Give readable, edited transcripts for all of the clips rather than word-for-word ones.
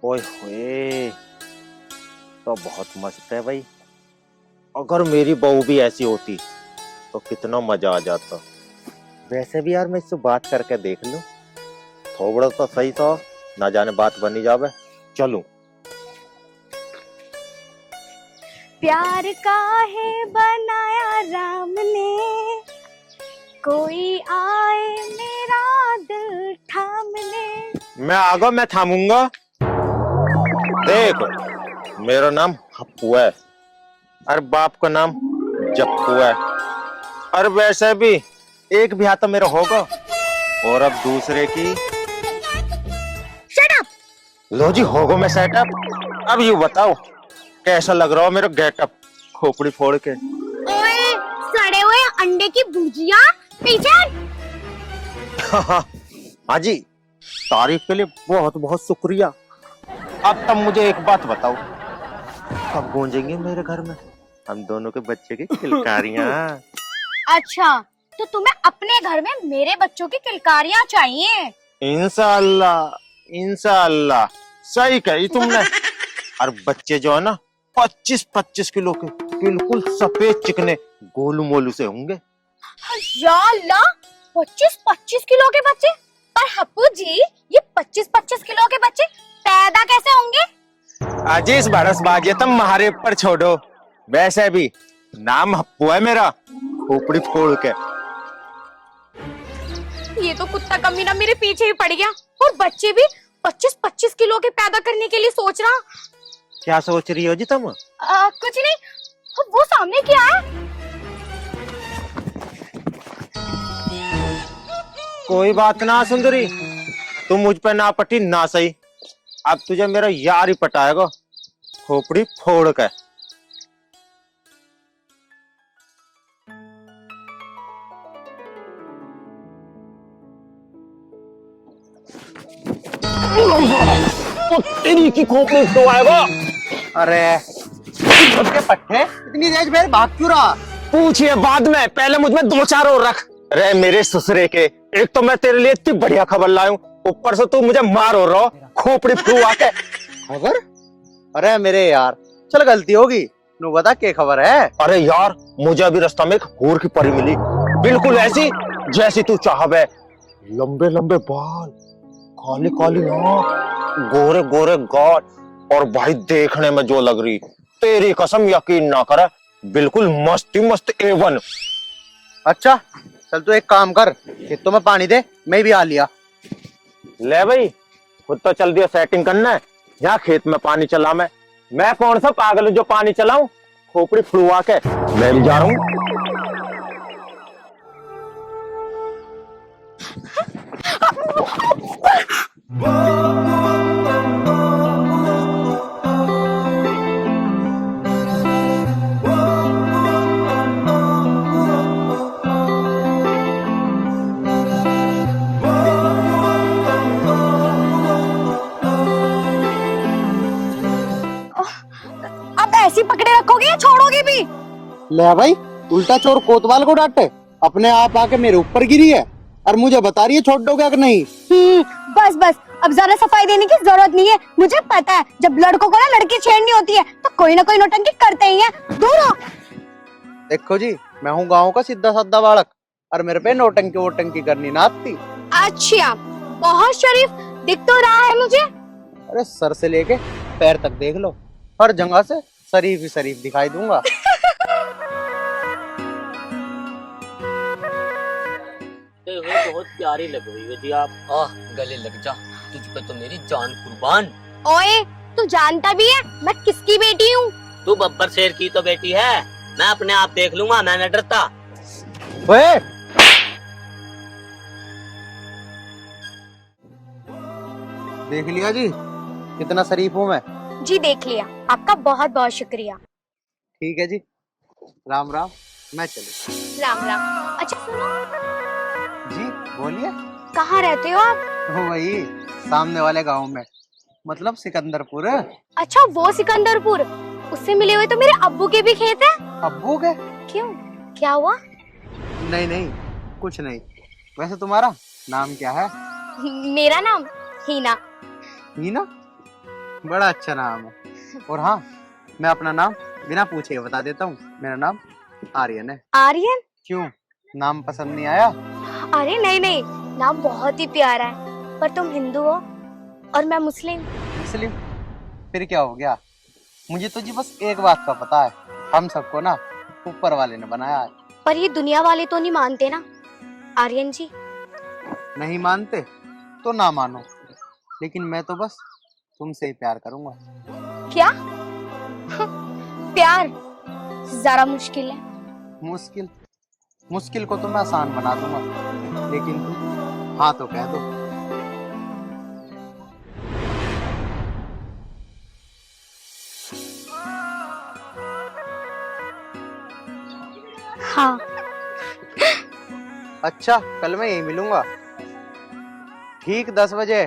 ओए होए, तो बहुत मस्त है भाई। अगर मेरी बहू भी ऐसी होती तो कितना मजा आ जाता। वैसे भी यार मैं इससे बात करके देख लूं, थोड़ा तो सही था, ना जाने बात बनी जावे। चलूं। प्यार काहे बनाया राम ने, कोई आए मेरा दिल थाम ले। मैं आगा, मैं थामूंगा। देख, मेरा नाम हप्पू है और बाप का नाम जप्पू है। और वैसे भी एक ब्याह तो मेरा होगा, और अब दूसरे की। Shut up. लो जी, होगा मैं सेटअप। अब यू बताओ कैसा लग रहा हो मेरा गेटअप, खोपड़ी फोड़ के। ओए, सड़े हुए अंडे की भुजिया पीछे। हाँ जी, तारीफ के लिए बहुत बहुत शुक्रिया। अब तब मुझे एक बात बताओ, कब गूंजेंगे मेरे घर में हम दोनों के बच्चे की किलकारियां? अच्छा, तो तुम्हें अपने घर में मेरे बच्चों की किलकारियां चाहिए? इंशाअल्लाह इंशाअल्लाह, सही कही तुमने। और बच्चे जो है ना 25-25 किलो के, बिल्कुल सफेद चिकने गोलू मोलू से होंगे। या अल्लाह, 25-25 किलो के बच्चे? पर हप्पू जी, ये 25-25 किलो के बच्चे पैदा कैसे होंगे? अजीज बरस बागिया, तुम हमारे ऊपर छोड़ो। वैसे भी नाम हप्पू है मेरा, खोपड़ी फोड़ के। ये तो कुत्ता कमीना मेरे पीछे ही पड़ गया, और बच्चे भी 25-25 किलो के पैदा करने के लिए सोच रहा। क्या सोच रही हो जी तुम? कुछ नहीं। वो सामने क्या है? कोई बात ना सुंदरी, तुम मुझ पे ना पटी ना सही, अब तुझे मेरा यार ही पटाएगा, खोपड़ी फोड़ के। तो तेरी की खोपड़ी तो आएगा। अरे के पट्टे इतनी तेज मेरे भाग क्यों रहा? पूछिए बाद में, पहले मुझ में 2-4 और रख। अरे मेरे ससुरे के, एक तो मैं तेरे लिए इतनी बढ़िया खबर लाया हूं, ऊपर से तू मुझे मार हो रहा, खोपड़ी फुआ के। खबर? अरे मेरे यार, चल गलती होगी, तू बता क्या खबर है? अरे यार, मुझे अभी रास्ता में एक हूर की परी मिली, बिल्कुल ऐसी जैसी तू चाहवे। लंबे लंबे बाल, काली काली आंख, गोरे गोरे गाल, और भाई देखने में जो लग रही, तेरी कसम यकीन ना करे, बिल्कुल मस्त ही मस्त A1। अच्छा चल तू एक काम कर, खेतों में पानी दे, मैं भी आ लिया। ले भाई, खुद तो चल दिया सेटिंग करना, यहाँ खेत में पानी चला। मैं कौन सा पागल हूँ जो पानी चलाऊं, खोपड़ी फुलवा के। मैं भी जा रहा हूँ। अब ऐसी पकड़े रखोगे या छोड़ोगे भी? ले भाई, उल्टा चोर कोतवाल को डांटे, अपने आप आके मेरे ऊपर गिरी है और मुझे बता रही है छोड़ दोगे कि नहीं। बस बस, अब ज्यादा सफाई देने की जरूरत नहीं है। मुझे पता है, जब लड़कों को ना लड़की छेड़नी होती है तो कोई ना कोई नौटंकी करते ही हैं। दूर हो। देखो जी, मैं हूँ गाँव का सीधा साधा बालक, और मेरे पे नौटंकी वोटंकी करनी ना आती। अच्छा, बहुत शरीफ दिख तो रहा है मुझे। अरे सर से लेके पैर तक देख लो, हर जगह से शरीफ ही शरीफ दिखाई दूंगा। बहुत प्यारी लग रही है जी आप। गले लग जा, तुझ पे तो मेरी जान कुर्बान। ओए, तू जानता भी है मैं किसकी बेटी हूँ? तू बब्बर शेर की तो बेटी है, मैं अपने आप देख लूंगा, मैं न डरता। ओए! देख लिया जी कितना शरीफ हूँ मैं। जी देख लिया, आपका बहुत बहुत शुक्रिया। ठीक है जी, राम राम, मैं चले। राम राम। अच्छा सुनो, जी बोलिए। कहाँ रहते हो आप? वही सामने वाले गांव में, मतलब सिकंदरपुर। अच्छा, वो सिकंदरपुर, उससे मिले हुए तो मेरे अब्बू के भी खेत है। अब्बू के? क्यों, क्या हुआ? नहीं नहीं, कुछ नहीं। वैसे तुम्हारा नाम क्या है? मेरा नाम हीना। हीना? बड़ा अच्छा नाम है। और हाँ, मैं अपना नाम बिना पूछे बता देता हूँ। मेरा नाम आर्यन है। आर्यन? क्यों, नाम पसंद नहीं आया? अरे नहीं नहीं, नाम बहुत ही प्यारा है, पर तुम हिंदू हो और मैं मुस्लिम। मुस्लिम? फिर क्या हो गया? मुझे तो जी बस एक बात का पता है, हम सबको ना ऊपर वाले ने बनाया है। पर ये दुनिया वाले तो नहीं मानते ना आर्यन जी। नहीं मानते तो ना मानो, लेकिन मैं तो बस तुमसे ही प्यार करूंगा। क्या? प्यार जरा मुश्किल है। मुश्किल? मुश्किल को तो मैं आसान बना दूंगा, लेकिन तुम हाँ तो कह दो। हाँ। अच्छा, कल मैं यही मिलूंगा, ठीक 10 बजे।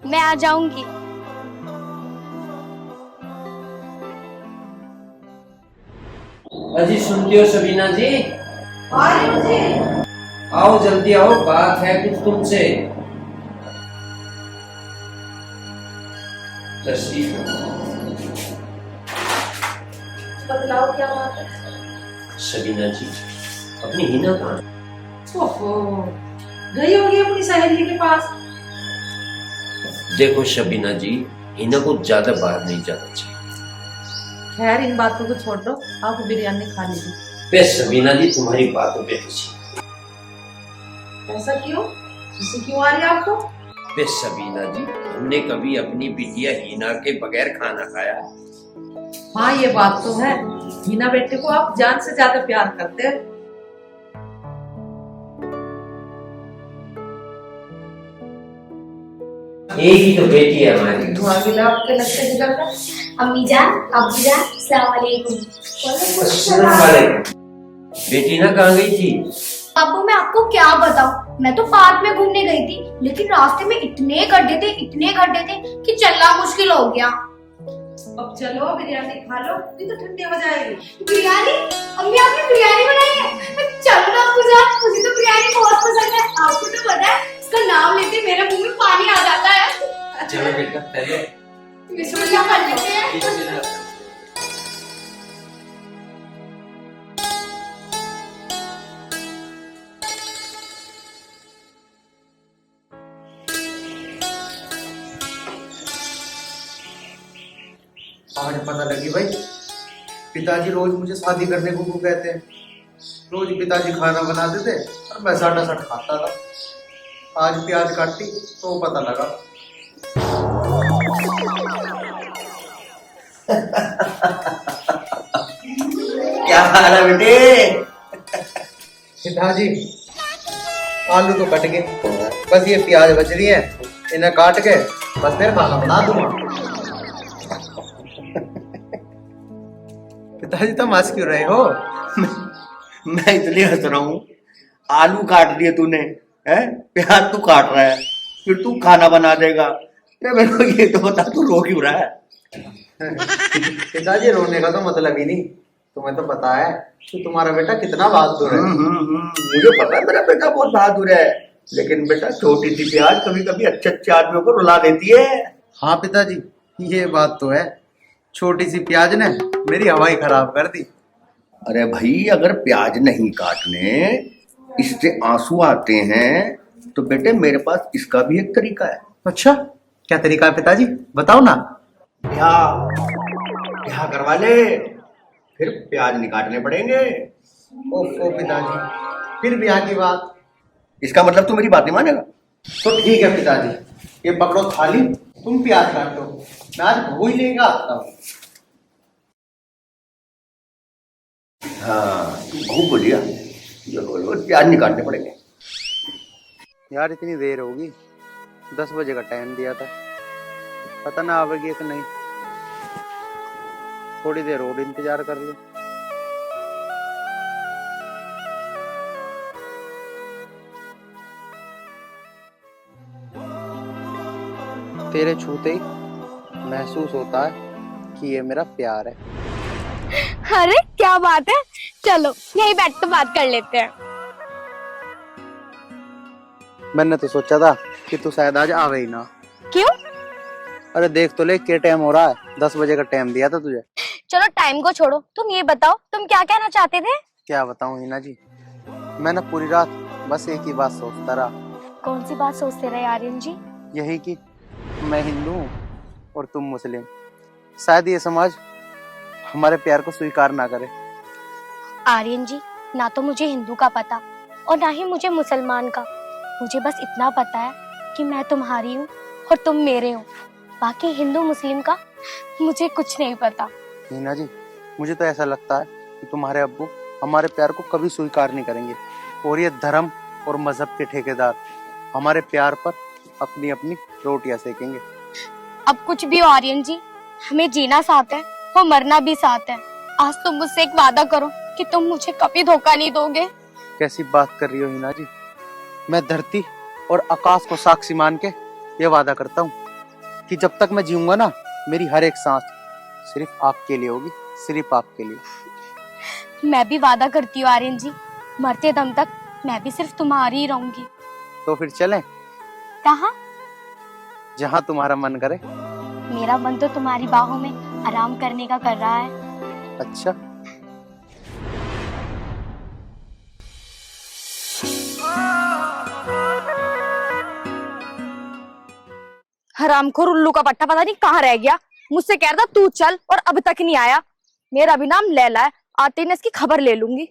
मैं आ जाऊंगी। अजी सुनती हो सबीना जी? आओ जल्दी आओ, बात है कुछ तुमसे। तशरीफ बतलाओ क्या बात है। सबीना जी, अपनी हिना कहाँ? ओहो, गई होगी अपनी सहेली के पास। देखो शबीना जी, हिना को ज्यादा बाहर नहीं जाना चाहिए। खैर इन बातों को छोड़ दो, आप बिरयानी खा लीजिए। बे सबीना जी, तुम्हारी बातों पे हंसी। ऐसा क्यों? हंसी क्यों आ रही है आपको? बे सबीना जी, हमने कभी अपनी बिटिया हिना के बगैर खाना खाया? हाँ ये बात तो है, हीना बेटे को आप जान से ज्यादा प्यार करते हैं। एक ही तो बेटी है हमारी। धुआं गिला आपके लगते निकल रहा। अम्मी जान, अब्बू जान, अस्सलाम वालेकुम। अस्सलाम वालेकुम। बेटी ना कहाँ गई थी? अब्बू मैं आपको क्या बताऊं, मैं तो पार्क में घूमने गई थी, लेकिन रास्ते में इतने गड्ढे थे कि चलना मुश्किल हो गया। अब चलो बिरयानी खा लो, नहीं तो ठंडी हो जाएगी। बिरयानी? अम्मी आपने बिरयानी बनाई है? चलो ना अब्बू जान, मुझे तो बिरयानी बहुत पसंद है। आपको तो पता है, इसका नाम लेते मेरे मुंह में पानी आ जाता है। चलो बेटा, पहले बिस्मिल्लाह कर लेते हैं। आज पता लगी भाई, पिताजी रोज मुझे शादी करने को क्यों कहते हैं। रोज पिताजी खाना बनाते थे और मैं साटा सट खाता था। आज प्याज काटी तो पता लगा। क्या हाल है बेटे? पिताजी आलू तो कट गए, बस ये प्याज बच रही है, इन्हें काट के बस फिर खाना बना दूंगा। पिताजी तुम हंस क्यों रहे हो? मैं इसलिए हंस रहा हूँ, आलू काट दिए तूने, है प्याज तू काट रहा है, फिर तू खाना बना देगा। मेरे को ये तो बता, तू रो क्यों रहा है? पिताजी रोने का तो मतलब ही नहीं, तुम्हें तो पता है कि तुम्हारा बेटा कितना बहादुर है। मुझे पता है मेरा बेटा बहुत बहादुर है, लेकिन बेटा छोटी सी प्याज कभी कभी अच्छे अच्छे आदमियों को रुला देती है। हाँ पिताजी, ये बात तो है, छोटी सी प्याज ने मेरी हवा ही खराब कर दी। अरे भाई, अगर प्याज नहीं काटने, इससे आंसू आते हैं, तो बेटे मेरे पास इसका भी एक तरीका है। अच्छा, क्या तरीका है पिताजी, बताओ ना। ब्याह ब्याह करवा ले, फिर प्याज नहीं काटने पड़ेंगे। ओफो पिताजी, फिर ब्याह की बात। इसका मतलब तू मेरी बात नहीं मानेगा। तो ठीक है पिताजी, ये पकड़ो थाली, तुम प्याज काटो, मैं आज भूल लेगा आता हूँ। हाँ, तू खूब बोलिया, चलो प्याज नहीं काटने पड़ेंगे। यार इतनी देर होगी, 10 बजे का टाइम दिया था, पता ना आवेगी कि नहीं। थोड़ी देर और इंतजार कर लो। तेरे छूते ही महसूस होता है कि ये मेरा प्यार है। अरे क्या बात है, चलो यही बैठ के बात कर लेते हैं। मैंने तो सोचा था कि तू शायद आज आवे ही ना। क्यों? अरे देख तो ले क्या टाइम हो रहा है, 10 बजे का टाइम दिया था तुझे। चलो टाइम को छोड़ो, तुम ये बताओ तुम क्या कहना चाहते थे? क्या बताऊं हिना जी, मैं ना पूरी रात बस एक ही बात सोचता रहा। कौन सी बात सोचते रहे आर्यन जी? यही कि मैं हिंदू हूँ और तुम मुस्लिम। शायद ये समाज हमारे प्यार को स्वीकार ना करे। आर्यन जी, ना तो मुझे हिंदू का पता और ना ही मुझे मुसलमान का। मुझे बस इतना पता है कि मैं तुम्हारी हूँ और तुम मेरे हो। बाकी हिंदू मुस्लिम का मुझे कुछ नहीं पता। हिना जी, मुझे तो ऐसा लगता है कि तुम्हारे अब्बू हमारे प्यार को कभी स्वीकार नहीं करेंगे और ये धर्म और मजहब के ठेकेदार हमारे प्यार पर अपनी अपनी रोटियां सेकेंगे। अब कुछ भी हो आर्यन जी, हमें जीना साथ है और मरना भी साथ है। आज तुम मुझसे एक वादा करो कि तुम मुझे कभी धोखा नहीं दोगे। कैसी बात कर रही हो हिना जी, मैं धरती और आकाश को साक्षी मान के ये वादा करता हूँ कि जब तक मैं जीऊंगा ना, मेरी हर एक सांस सिर्फ आपके लिए होगी, सिर्फ आपके लिए। मैं भी वादा करती हूँ आर्यन जी, मरते दम तक मैं भी सिर्फ तुम्हारी ही रहूंगी। तो फिर चलें कहाँ? जहाँ तुम्हारा मन करे। मेरा मन तो तुम्हारी बाहों में आराम करने का कर रहा है। अच्छा, हरामखोर उल्लू का पट्टा पता नहीं कहाँ रह गया। मुझसे कह रहा था तू चल और अब तक नहीं आया। मेरा भी नाम लैला है, आते ही मैं इसकी खबर ले लूंगी।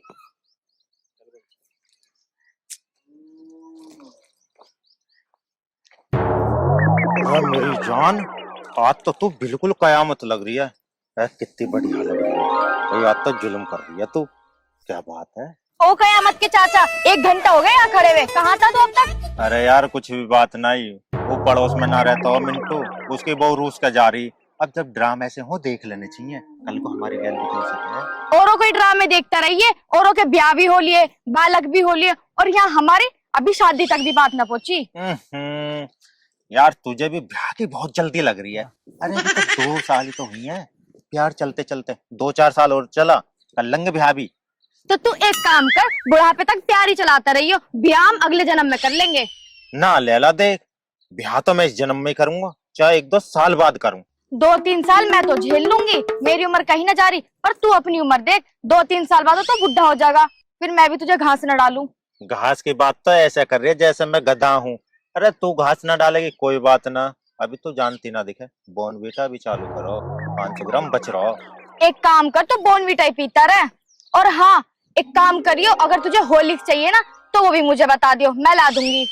मेरी जान, आज तो तू बिल्कुल कयामत लग रही है। कितनी बढ़िया लग रही है भाई, आज तो जुल्म कर रही है तू। क्या बात है? ओ कयामत के चाचा, 1 घंटा हो गया यहाँ खड़े हुए, कहाँ था तू अब तक? अरे यार कुछ भी बात नहीं, वो पड़ोस में ना रहता हो मिंटू, उसकी बहू रूस का जा रही। अब जब ड्रामे ऐसे हो देख लेने चाहिए, कल को हमारी गैल भी हो सकता है। औरों के ड्रामे देखता रहिए, औरों के ब्याह भी हो लिए, बालक भी हो लिए, और यहाँ हमारे अभी शादी तक भी बात न पहुंची। यार तुझे भी ब्याह की बहुत जल्दी लग रही है। अरे अभी तो 2 साल ही तो हुई है, प्यार चलते चलते 2-4 साल और चला, कर लेंगे ब्याह भी। तो तू एक काम कर, बुढ़ापे तक प्यार ही चलाता रहियो, ब्याह हम अगले जन्म में कर लेंगे। ना लैला देख, ब्याह तो मैं इस जन्म में करूंगा, चाहे 1-2 साल बाद करूं। 2-3 साल मैं तो झेल लूंगी, मेरी उम्र कहीं ना जा रही। पर तू अपनी उम्र देख, 2-3 साल बाद तो बुढ़ा हो जाएगा, फिर मैं भी तुझे घास न डालूं। घास की बात तो ऐसे कर रही है जैसे मैं गधा हूँ। अरे तू घास ना डालेगी कोई बात ना, अभी तो जानती ना दिखे, बॉर्नवीटा भी चालू करो, 500 ग्राम बच रहा। एक काम कर, तो बॉर्नवीटा ही पीता रहे। और हाँ, एक काम करियो, अगर तुझे हॉर्लिक्स चाहिए ना तो वो भी मुझे बता दियो, मैं ला दूंगी।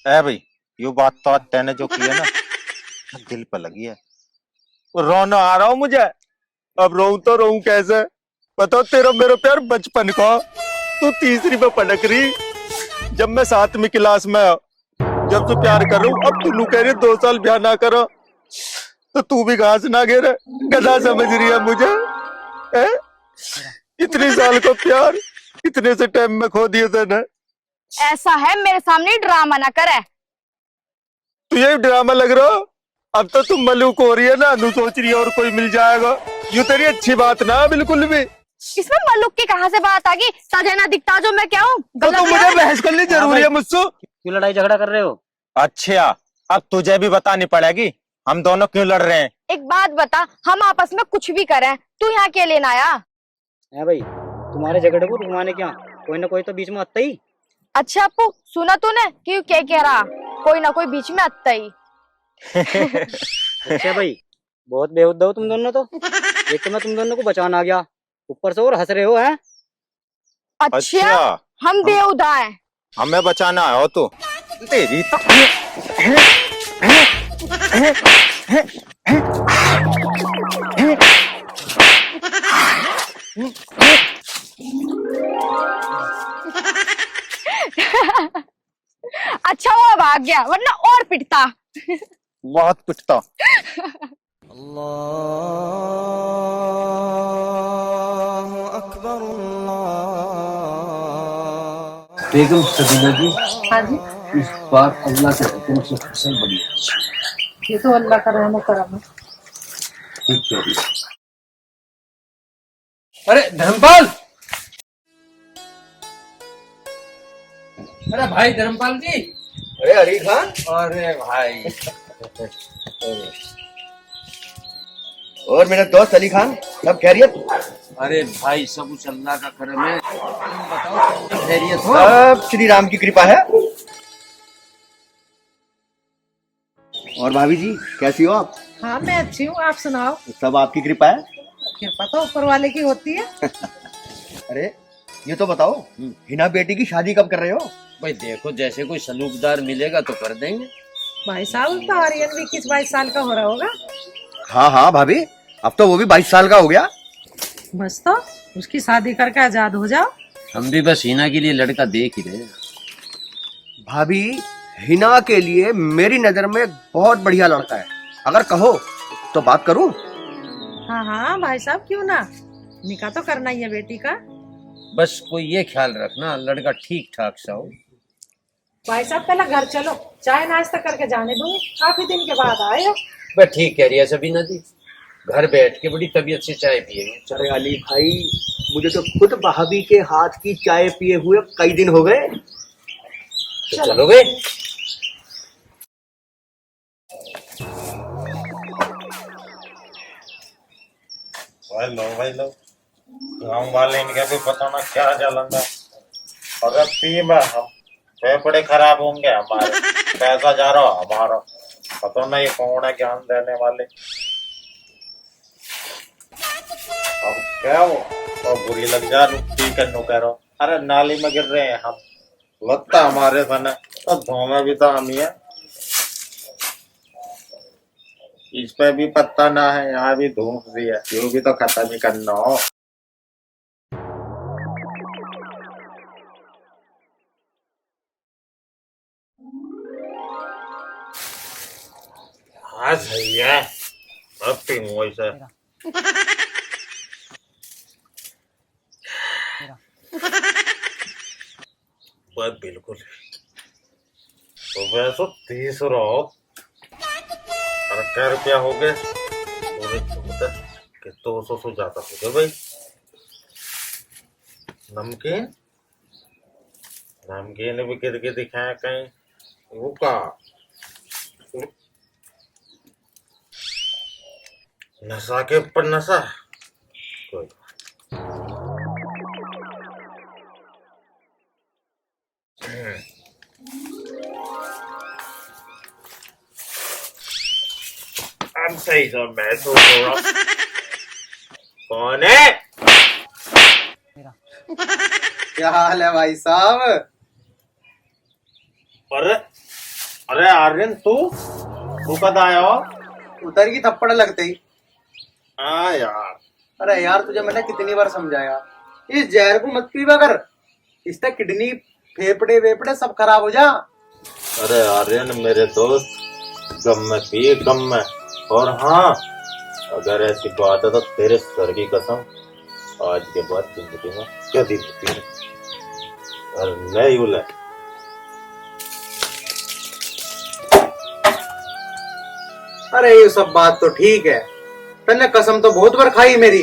ए भाई, ये बात तो आज तैने जो की है ना, दिल पर लगी है। रोना आ रहा हूँ मुझे, अब रोऊं तो रोऊं कैसे? बताओ, तेरा मेरा प्यार बचपन का, तू तीसरी में पटक रही, जब मैं 7वीं क्लास में, जब तू प्यार कर रहा हूँ, अब तू कह रही 2 साल ब्याह ना करो, तो तू भी घास ना घेरे, गधा समझ रही है मुझे? इतने साल का प्यार इतने से टाइम में खो दिया था ना। ऐसा है, मेरे सामने ड्रामा ना करे। तू ये ड्रामा लग रहा, अब तो तुम मलूक हो रही है ना, तू सोच रही है और कोई मिल जाएगा। यू तेरी अच्छी बात ना बिल्कुल भी। इसमें मल्लुक की कहाँ से बात आ गई? सजे ना दिखता जो मैं क्या हूँ? तो मुझे बहस करनी जरूरी है मुझसे? क्यों लड़ाई झगड़ा कर रहे हो? अच्छा, अब तुझे भी बतानी पड़ेगी हम दोनों क्यों लड़ रहे हैं। एक बात बता, हम आपस में कुछ भी करें, तू यहाँ क्या लेना आया? है भाई, तुम्हारे झगड़े को रुकवाने क्या कोई ना कोई तो बीच में आता ही। अच्छा अपू, सुना तूने क्यों क्या कह रहा? कोई ना कोई बीच में आता ही। अच्छा भाई, बहुत बेहुदा हो तुम दोनों तो। एक तो मैं तुम दोनों को बचाना आ गया, ऊपर से और हंस रहे हो हैं। अच्छा, हम बेहुदा हैं? हमें बचाना है तो तेरी तो अच्छा वो भाग गया, वरना और पिटता। बहुत पिटता। अल्लाहु अकबर अल्लाह। बेगम सदीना जी, हाँ जी, इस बार अल्लाह के हुक्म से फसल बड़ी अच्छी। ये तो अल्लाह का रहम करम है। ठीक है। अरे धर्मपाल, अरे भाई धर्मपाल जी। अरे हरी खान, अरे भाई और मेरा दोस्त अली खान, सब खैरियत? अरे भाई सब उस अल्लाह का करम है। तुम बताओ तुम खैरियत हो? सब श्री राम की कृपा है। और भाभी जी कैसी हो आप? हाँ मैं अच्छी हूँ, आप सुनाओ। सब आपकी कृपा है। कृपा तो ऊपर वाले की होती है। अरे ये तो बताओ, हिना बेटी की शादी कब कर रहे हो? भाई देखो जैसे कोई सलूकदार मिलेगा तो कर देंगे। भाई साहब तो आर्यन भी 21-22 साल का हो रहा होगा। हाँ हाँ भाभी, अब तो वो भी 22 साल का हो गया। बस तो उसकी शादी करके आजाद हो जाओ। हम भी बस हिना के लिए लड़का देख ही रहे हैं। भाभी हिना के लिए मेरी नजर में बहुत बढ़िया लड़का है, अगर कहो तो बात करूं? हाँ हाँ भाई साहब क्यों ना, निकाह तो करना ही है बेटी का। बस कोई ये ख्याल रखना लड़का ठीक ठाक सा हो। भाई साहब पहले घर चलो, चाय नाश्ता करके जाने दूंगी, काफी दिन के बाद आए हो। बस ठीक कह रही है सबीना जी, घर बैठ के बड़ी तबीयत से चाय पिएंगे। अरे अली भाई, मुझे तो खुद भाभी के हाथ की चाय पिए हुए कई दिन हो गए। तो चलोगे? भाई लो गाँव वाले इनके भी पता ना क्या चलेगा। अगर पी में हम फेफड़े खराब होंगे हमारे, पैसा जा रहा हमारा, पता नहीं कौन है ज्ञान देने वाले। अब क्या हो तो बुरी लग जा रही, ठीक है नो कह रहा हूँ। अरे नाली में गिर रहे हैं हम, लगता हमारे सन तो धोमे भी तो हम ही है। इस पे भी पत्ता ना है, यहाँ भी धूप भी है, ये भी तो खत्म ही करना हो। हाँ सही है, अब पीऊँ वैसे। बस बिल्कुल सुबह सो 30 रहो, और क्या रुपया हो गए कि 200 से ज्यादा हो गए भाई। नमकीन नमकीन भी गिर के दिखाया कहीं, वो का नशा के ऊपर नशा। कोई अब सही सब मैं सोच रहा कौन है? क्या हाल है भाई साहब? अरे अरे आर्यन तू कद आया हो? उतर की थप्पड़ लगते ही। हाँ यार, अरे यार तुझे मैंने कितनी बार समझाया, इस जहर को मत पीवा कर, इससे किडनी फेफड़े वेफड़े सब खराब हो जा। अरे आर्यन मेरे दोस्त, गम में पिए गम में। और हाँ, अगर ऐसी बात है तो तेरे सर की कसम, आज के बाद जिंदगी में कभी नहीं पीना। और नहीं बोला अरे ये सब बात तो ठीक है, तन्ने कसम तो बहुत बार खाई मेरी,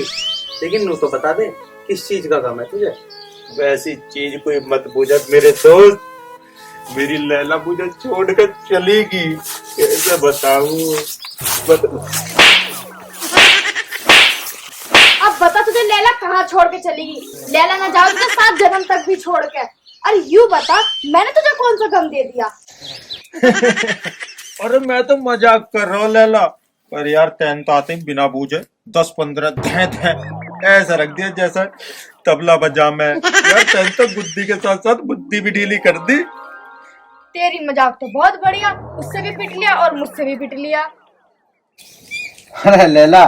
लेकिन नू तो बता दे किस चीज का गम है तुझे? वैसी चीज कोई मत बुझा मेरे दोस्त, मेरी लैला मुझे छोड़कर चलेगी, कैसे बताऊं? अब बता तुझे लैला कहाँ छोड़ के चलेगी? लैला ना जाओ तुझे 7 जन्म तक भी छोड़ के। अरे यूं बता, मैंने तुझे कौन सा गम दे दिया? अरे मैं तो मजाक कर रहा हूँ लैला, पर यार तैन तो आते ही बिना बूझे 10-15 धै ऐसा रख दिया जैसा तबला बजा मैं। यार तैन तो बुद्धि के साथ साथ बुद्धि भी ढीली कर दी। तेरी मजाक तो बहुत बढ़िया, उससे भी पिट लिया और मुझसे भी पिट लिया। अरे लैला,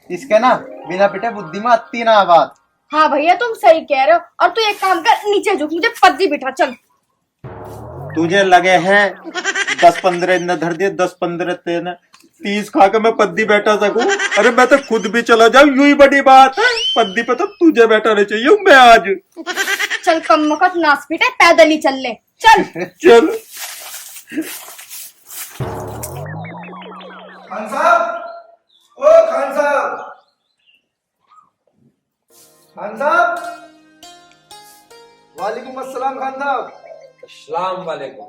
इसके ना बिना पिटे बुद्धि में अति ना बात। हाँ भैया तुम सही कह रहे हो, और तू एक काम कर, नीचे झुक, मुझे पद्दी बिठा चल। तुझे लगे हैं 10-15 इतना धर दिए, 10-15 तेने 30 खा के मैं पद्दी बैठा सकूं? अरे मैं तो खुद भी चला जाऊं, यूं ही बड़ी बात है। पद्दी पे तो तुझे बैठाना चाहिए मैं आज। चल कम वक्त नाच पीटे, पैदल ही चल ले, चल। चल खान साहब, ओ खान साहब, खान साहब, वालेकुम अस्सलाम खान साहब। अस्सलाम वालेकुम।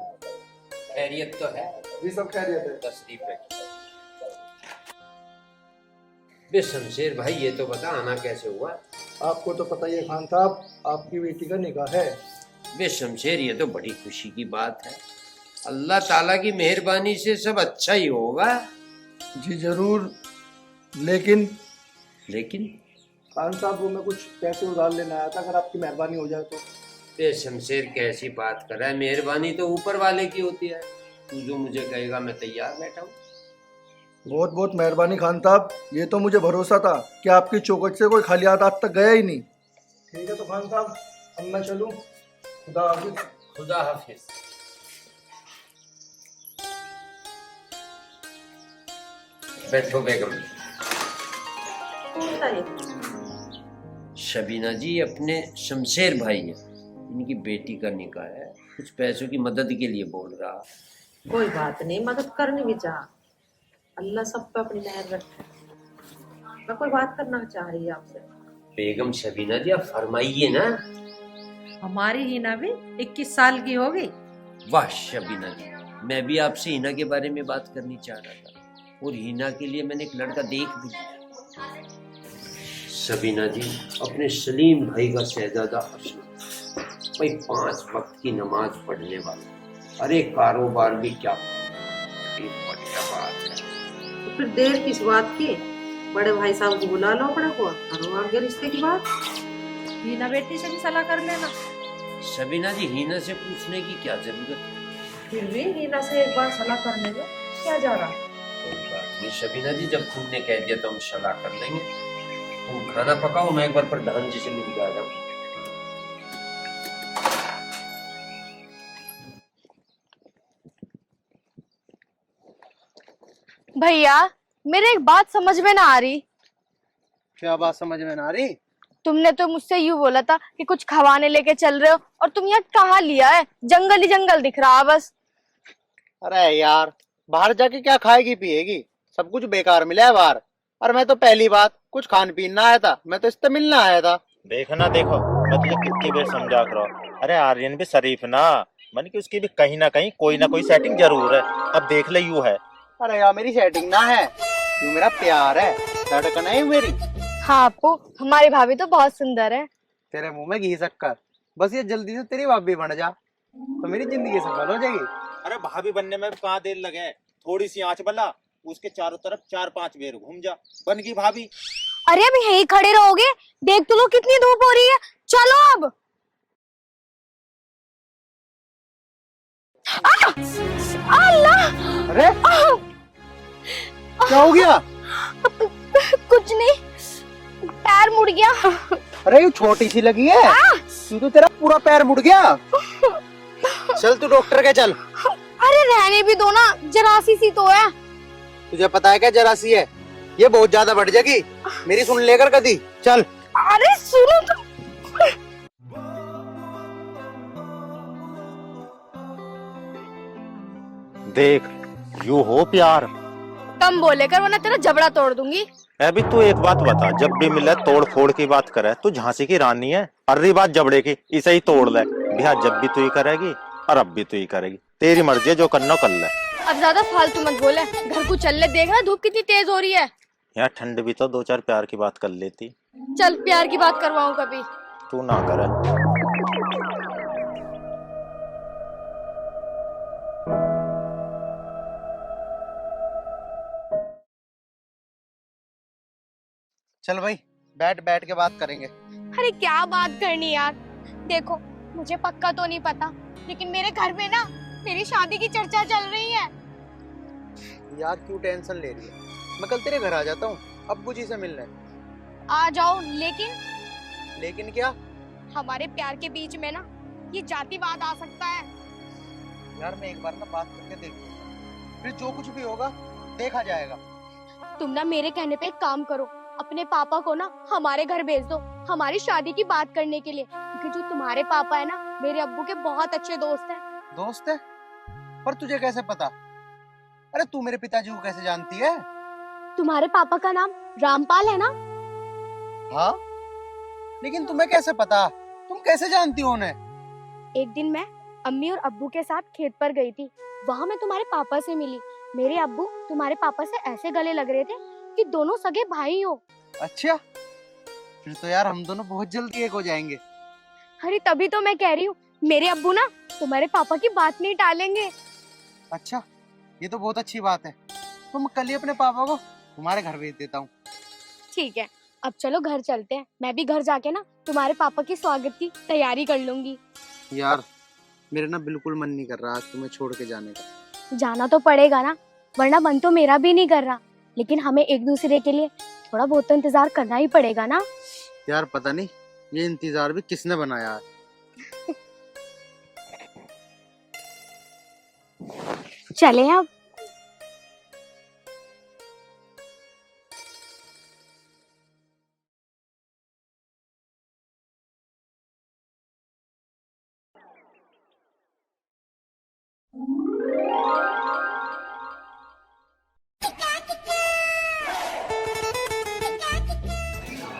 खैरियत तो है? जी सब खैरियत है। तशरीफ रखिए। बे शमशेर भाई ये तो बता आना कैसे हुआ? आपको तो पता ही है खान साहब, आपकी बेटी का निकाह है। बे शमशेर ये तो बड़ी खुशी की बात है। अल्लाह ताला की मेहरबानी से सब अच्छा ही होगा। जी जरूर, लेकिन लेकिन खान साहब वो मैं कुछ पैसे उधार लेने आया था, अगर आपकी मेहरबानी हो जाए तो। बे शमशेर कैसी बात कर रहा है? मेहरबानी तो ऊपर वाले की होती है। तू जो मुझे कहेगा मैं तैयार बैठा हूँ। बहुत बहुत मेहरबानी खान साहब, ये तो मुझे भरोसा था कि आपकी चौखट से कोई खाली हाथ आज तक गया ही नहीं। ठीक है तो खान साहब, अब मैं चलूं, खुदा हाफिज। खुदा हाफिज। बैठो बेगम। शबीना जी अपने शमशेर भाई हैं, इनकी बेटी का निकाह है, कुछ पैसों की मदद के लिए बोल रहा। कोई बात नहीं, मदद करनी भी चाह, अल्लाह सब पे अपनी मेहर रखे। मैं कोई बात करना चाह रही है आपसे। बेगम शबीना जी आप फरमाइए ना। हमारी हिना भी 21 साल की हो गई। वाह शबीना जी, मैं भी आपसे हिना के बारे में बात करनी चाह रहा था, और हिना के लिए मैंने एक लड़का देख भी लिया। शबीना जी अपने सलीम भाई का शहजादा असलम, भाई 5 वक्त की नमाज पढ़ने वाला, अरे कारोबार भी क्या बढ़िया बात है। तो फिर देर किस बात की, बड़े भाई साहब को बुला लो अपने को, करो आगे रिश्ते की बात। हिना बेटी से भी सलाह कर लेना। शबीना जी हिना से पूछने की क्या जरूरत है? फिर भी हिना से एक बार सलाह करने दो, क्या जा रहा। कोई बात नहीं शबीना जी, जब तुमने कह दिया तो हम सलाह कर लेंगे। तुम खाना पकाओ, मैं एक बार प्रधान जी से मिल के आ जाऊँ। भैया मेरे एक बात समझ में ना आ रही। क्या बात समझ में ना आ रही? तुमने तो मुझसे यूं बोला था कि कुछ खवाने लेके चल रहे हो, और तुम यहाँ कहाँ लिया है? जंगल ही जंगल दिख रहा है बस। अरे यार, बाहर जाके क्या खाएगी पिएगी, सब कुछ बेकार मिला है बाहर। और मैं तो पहली बात कुछ खान पीन ना आया था, मैं तो इससे मिलना आया था। देखना देखो, मैं तुझे कितनी बार समझा कर रहा हूं। अरे आर्यन भी शरीफ ना, मन की उसकी भी कहीं ना कहीं कोई ना कोई सेटिंग जरूर है। अब देख ले यू है। अरे यार मेरी सेटिंग ना है, तू मेरा प्यार है, धड़कन है मेरी। हाँ अपू, हमारी भाभी तो बहुत सुंदर है। तेरे मुंह में घी शक्कर, बस ये जल्दी से तेरी भाभी बन जा तो मेरी जिंदगी सफल हो जाएगी। अरे भाभी बनने में कहाँ देर लगे, थोड़ी सी आंच बला, उसके चारों तरफ 4-5 बेर घूम जा, बन गई भाभी। अरे अब यहीं खड़े रहोगे? देख तो लो कितनी धूप हो रही है, चलो अब। अल्लाह! अरे क्या हो गया? कुछ नहीं, पैर मुड़ गया। अरे ये छोटी सी लगी है, तू तो तेरा पूरा पैर मुड़ गया। चल तू डॉक्टर के चल। अरे रहने भी दो ना, जरासी सी तो है। तुझे पता है क्या जरासी है, ये बहुत ज्यादा बढ़ जाएगी, मेरी सुन लेकर कदी चल। अरे सुनो तो। देख यू हो प्यार। कम बोले कर वरना तेरा जबड़ा तोड़ दूंगी। अभी तू एक बात बता, जब भी मिले तोड़ फोड़ की बात करे, तू झांसी की रानी है, और रही बात जबड़े की, इसे ही तोड़ ले। बिहार जब भी तू ही करेगी और अब भी तू ही करेगी, तेरी मर्जी है, जो करना कर ले। अब ज्यादा फालतू मत बोले, घर को चल ले, देख रहा धूप कितनी तेज हो रही है। यहाँ ठंड भी तो 2-4 प्यार की बात कर लेती। चल प्यार की बात करवाऊं कभी। तू ना करे। चल भाई बैठ बैठ के बात करेंगे। अरे क्या बात करनी यार, देखो मुझे पक्का तो नहीं पता, लेकिन मेरे घर में ना मेरी शादी की चर्चा चल रही है। यार क्यों टेंशन ले रही है, मैं कल तेरे घर आ जाता हूँ अब्बू जी से मिलने। आ जाओ, लेकिन क्या? हमारे प्यार के बीच में ना ये जातिवाद आ सकता है। यार मैं एक बार ना बात करके देखूंगा, फिर जो कुछ भी होगा देखा जाएगा। तुम ना मेरे कहने पे एक काम करो, अपने पापा को ना हमारे घर भेज दो हमारी शादी की बात करने के लिए, क्योंकि जो तुम्हारे पापा है ना मेरे अब्बू के बहुत अच्छे दोस्त हैं। दोस्त है? पर तुझे कैसे पता? अरे तू मेरे पिताजी को कैसे जानती है? तुम्हारे पापा का नाम रामपाल है ना? हाँ, लेकिन तुम्हें कैसे पता? तुम कैसे जानती हो उन्हें? एक दिन मैं अम्मी और अब्बू के साथ खेत पर गई थी, वहाँ मैं तुम्हारे पापा से मिली। मेरे अब्बू तुम्हारे पापा से ऐसे गले लग रहे थे कि दोनों सगे भाई हो। अच्छा, फिर तो यार हम दोनों बहुत जल्दी एक हो जाएंगे। अरे तभी तो मैं कह रही हूँ, मेरे अब्बू ना तुम्हारे पापा की बात नहीं टालेंगे। अच्छा, ये तो बहुत अच्छी बात है। तो मैं कल ही अपने पापा को तुम्हारे घर भेज देता हूँ। ठीक है, अब चलो घर चलते हैं। मैं भी घर जाके ना तुम्हारे पापा के स्वागत की तैयारी कर लूंगी। यार मेरा ना बिल्कुल मन नहीं कर रहा आज तुम्हें छोड़ के जाने का। जाना तो पड़ेगा ना, वरना मन तो मेरा भी नहीं कर रहा। लेकिन हमें एक दूसरे के लिए थोड़ा बहुत तो इंतजार करना ही पड़ेगा ना। यार पता नहीं ये इंतजार भी किसने बनाया है। चले अब।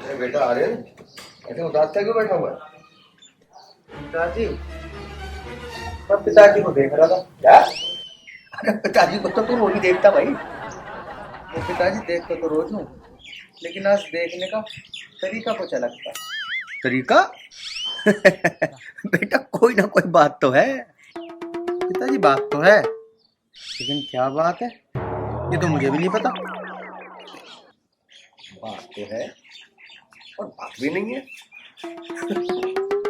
अरे बेटा आर्यन, ऐसे उदास सा क्यों बैठा हुआ है? पिताजी, मैं पिताजी को देख रहा था। क्या? अरे पिताजी को तो तू रोज ही देखता भाई। वो पिताजी देखता तो रोज हूँ, लेकिन आज देखने का तरीका कुछ अलग था। तरीका? बेटा कोई ना कोई बात तो है। पिताजी बात तो है, लेकिन क्या बात है ये तो मुझे भी नहीं पता। बात तो है और बात भी नहीं है।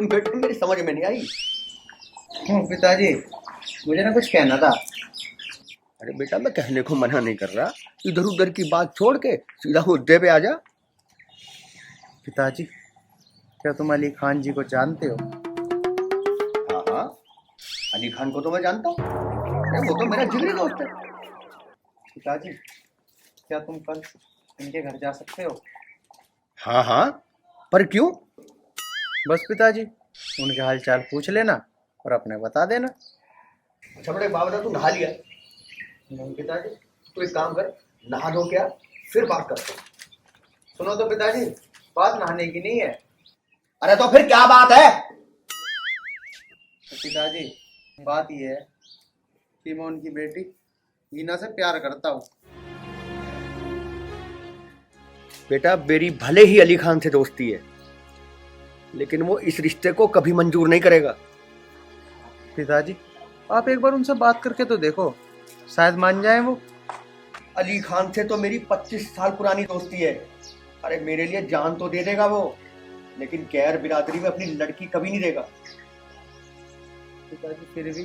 बेटा मेरी समझ में नहीं आई। पिताजी, मुझे ना कुछ कहना था। अरे बेटा मैं कहने को मना नहीं कर रहा, इधर उधर की बात छोड़ के सीधा मुद्दे पे आ जा। पिताजी, क्या तुम अली खान जी को जानते हो? हाँ हाँ, अली खान को तो मैं जानता हूँ। अरे वो तो मेरा जिगरी दोस्त है। पिताजी, क्या तुम कल इनके घर जा सकते हो? हाँ हाँ, पर क्यों? बस पिताजी, उनके हाल चाल पूछ लेना और अपने बता देना। अच्छा बड़े बाबा तू नहा लिया? नहीं पिताजी। तो एक काम कर, नहा धो के आ, फिर बात करते हैं। सुनो तो पिताजी, बात नहाने की नहीं है। अरे तो फिर क्या बात है? तो पिताजी, बात ये है कि मैं उनकी बेटी हीना से प्यार करता हूँ। बेटा मेरी भले ही अली खान से दोस्ती है, लेकिन वो इस रिश्ते को कभी मंजूर नहीं करेगा। पिताजी, आप एक बार उनसे बात करके तो देखो, शायद मान जाए वो। अली खान से तो मेरी 25 साल पुरानी दोस्ती है। अरे मेरे लिए जान तो दे देगा वो, लेकिन गैर बिरादरी में अपनी लड़की कभी नहीं देगा। पिताजी फिर भी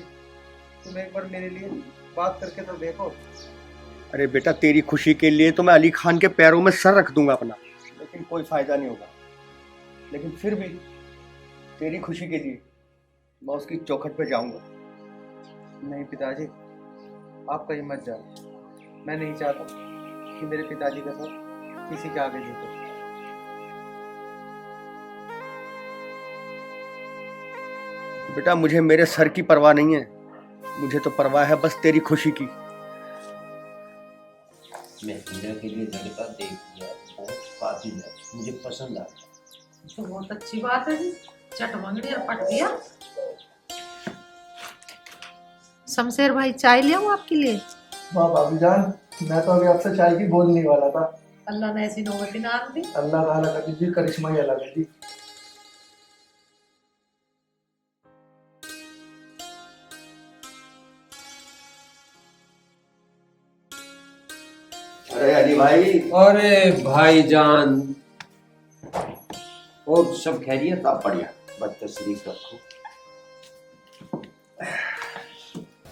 तुम एक बार मेरे लिए बात करके तो देखो। अरे बेटा तेरी खुशी के लिए तो मैं अली खान के पैरों में सर रख दूंगा अपना, लेकिन कोई फायदा नहीं होगा। लेकिन फिर भी तेरी खुशी के लिए मैं उसकी चौखट पे जाऊंगा। नहीं पिताजी, आप कहीं मत जाओ। मैं नहीं चाहता कि मेरे पिताजी का साथ किसी के आगे झुके। बेटा मुझे मेरे सर की परवाह नहीं है, मुझे तो परवाह है बस तेरी खुशी की। मैं हीना के लिए लड़का देख लिया, बहुत काबिल है, मुझे पसंद आया। तो बहुत अच्छी बात है जी, चट मंगड़ी और पट दिया। शमशेर भाई, चाय ले आऊं आपके लिए? वाह भाभी जान, मैं तो अभी आपसे चाय की बोलने वाला था। अल्लाह ने ऐसी नौबत ना दी। अल्लाह ताला का जी करिश्मा ही अलग है जी। अरे अली भाई। अरे भाईजान, और सब खैरियत? सब बढ़िया, बस तशरीफ रखो।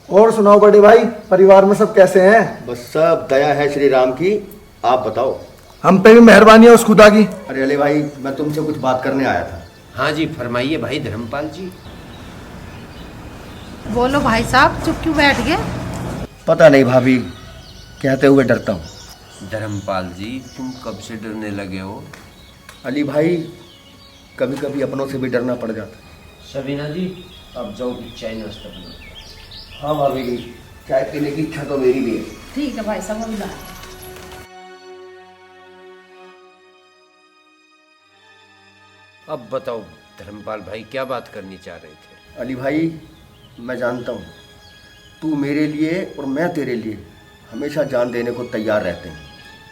और सुनाओ बड़े भाई, परिवार में सब कैसे हैं? बस सब दया है श्री राम की। आप बताओ। हम पे भी मेहरबानी है उस खुदा की। अरे अली भाई, मैं तुमसे कुछ बात करने आया था। हाँ जी फरमाइए भाई धर्मपाल जी। बोलो भाई साहब, चुप क्यों बैठ गए? पता नहीं भाभी, कहते हुए डरता हूँ। धर्मपाल जी, तुम कब से डरने लगे हो? अली भाई, कभी कभी अपनों से भी डरना पड़ जाता है। सबीना जी, अब जाओ चाय नाश्ता बना। हाँ भाभी जी, चाय पीने की इच्छा तो मेरी भी है। ठीक है भाई साहब, अभी ला। अब बताओ धर्मपाल भाई, क्या बात करनी चाह रहे थे? अली भाई, मैं जानता हूँ तू मेरे लिए और मैं तेरे लिए हमेशा जान देने को तैयार रहते हैं,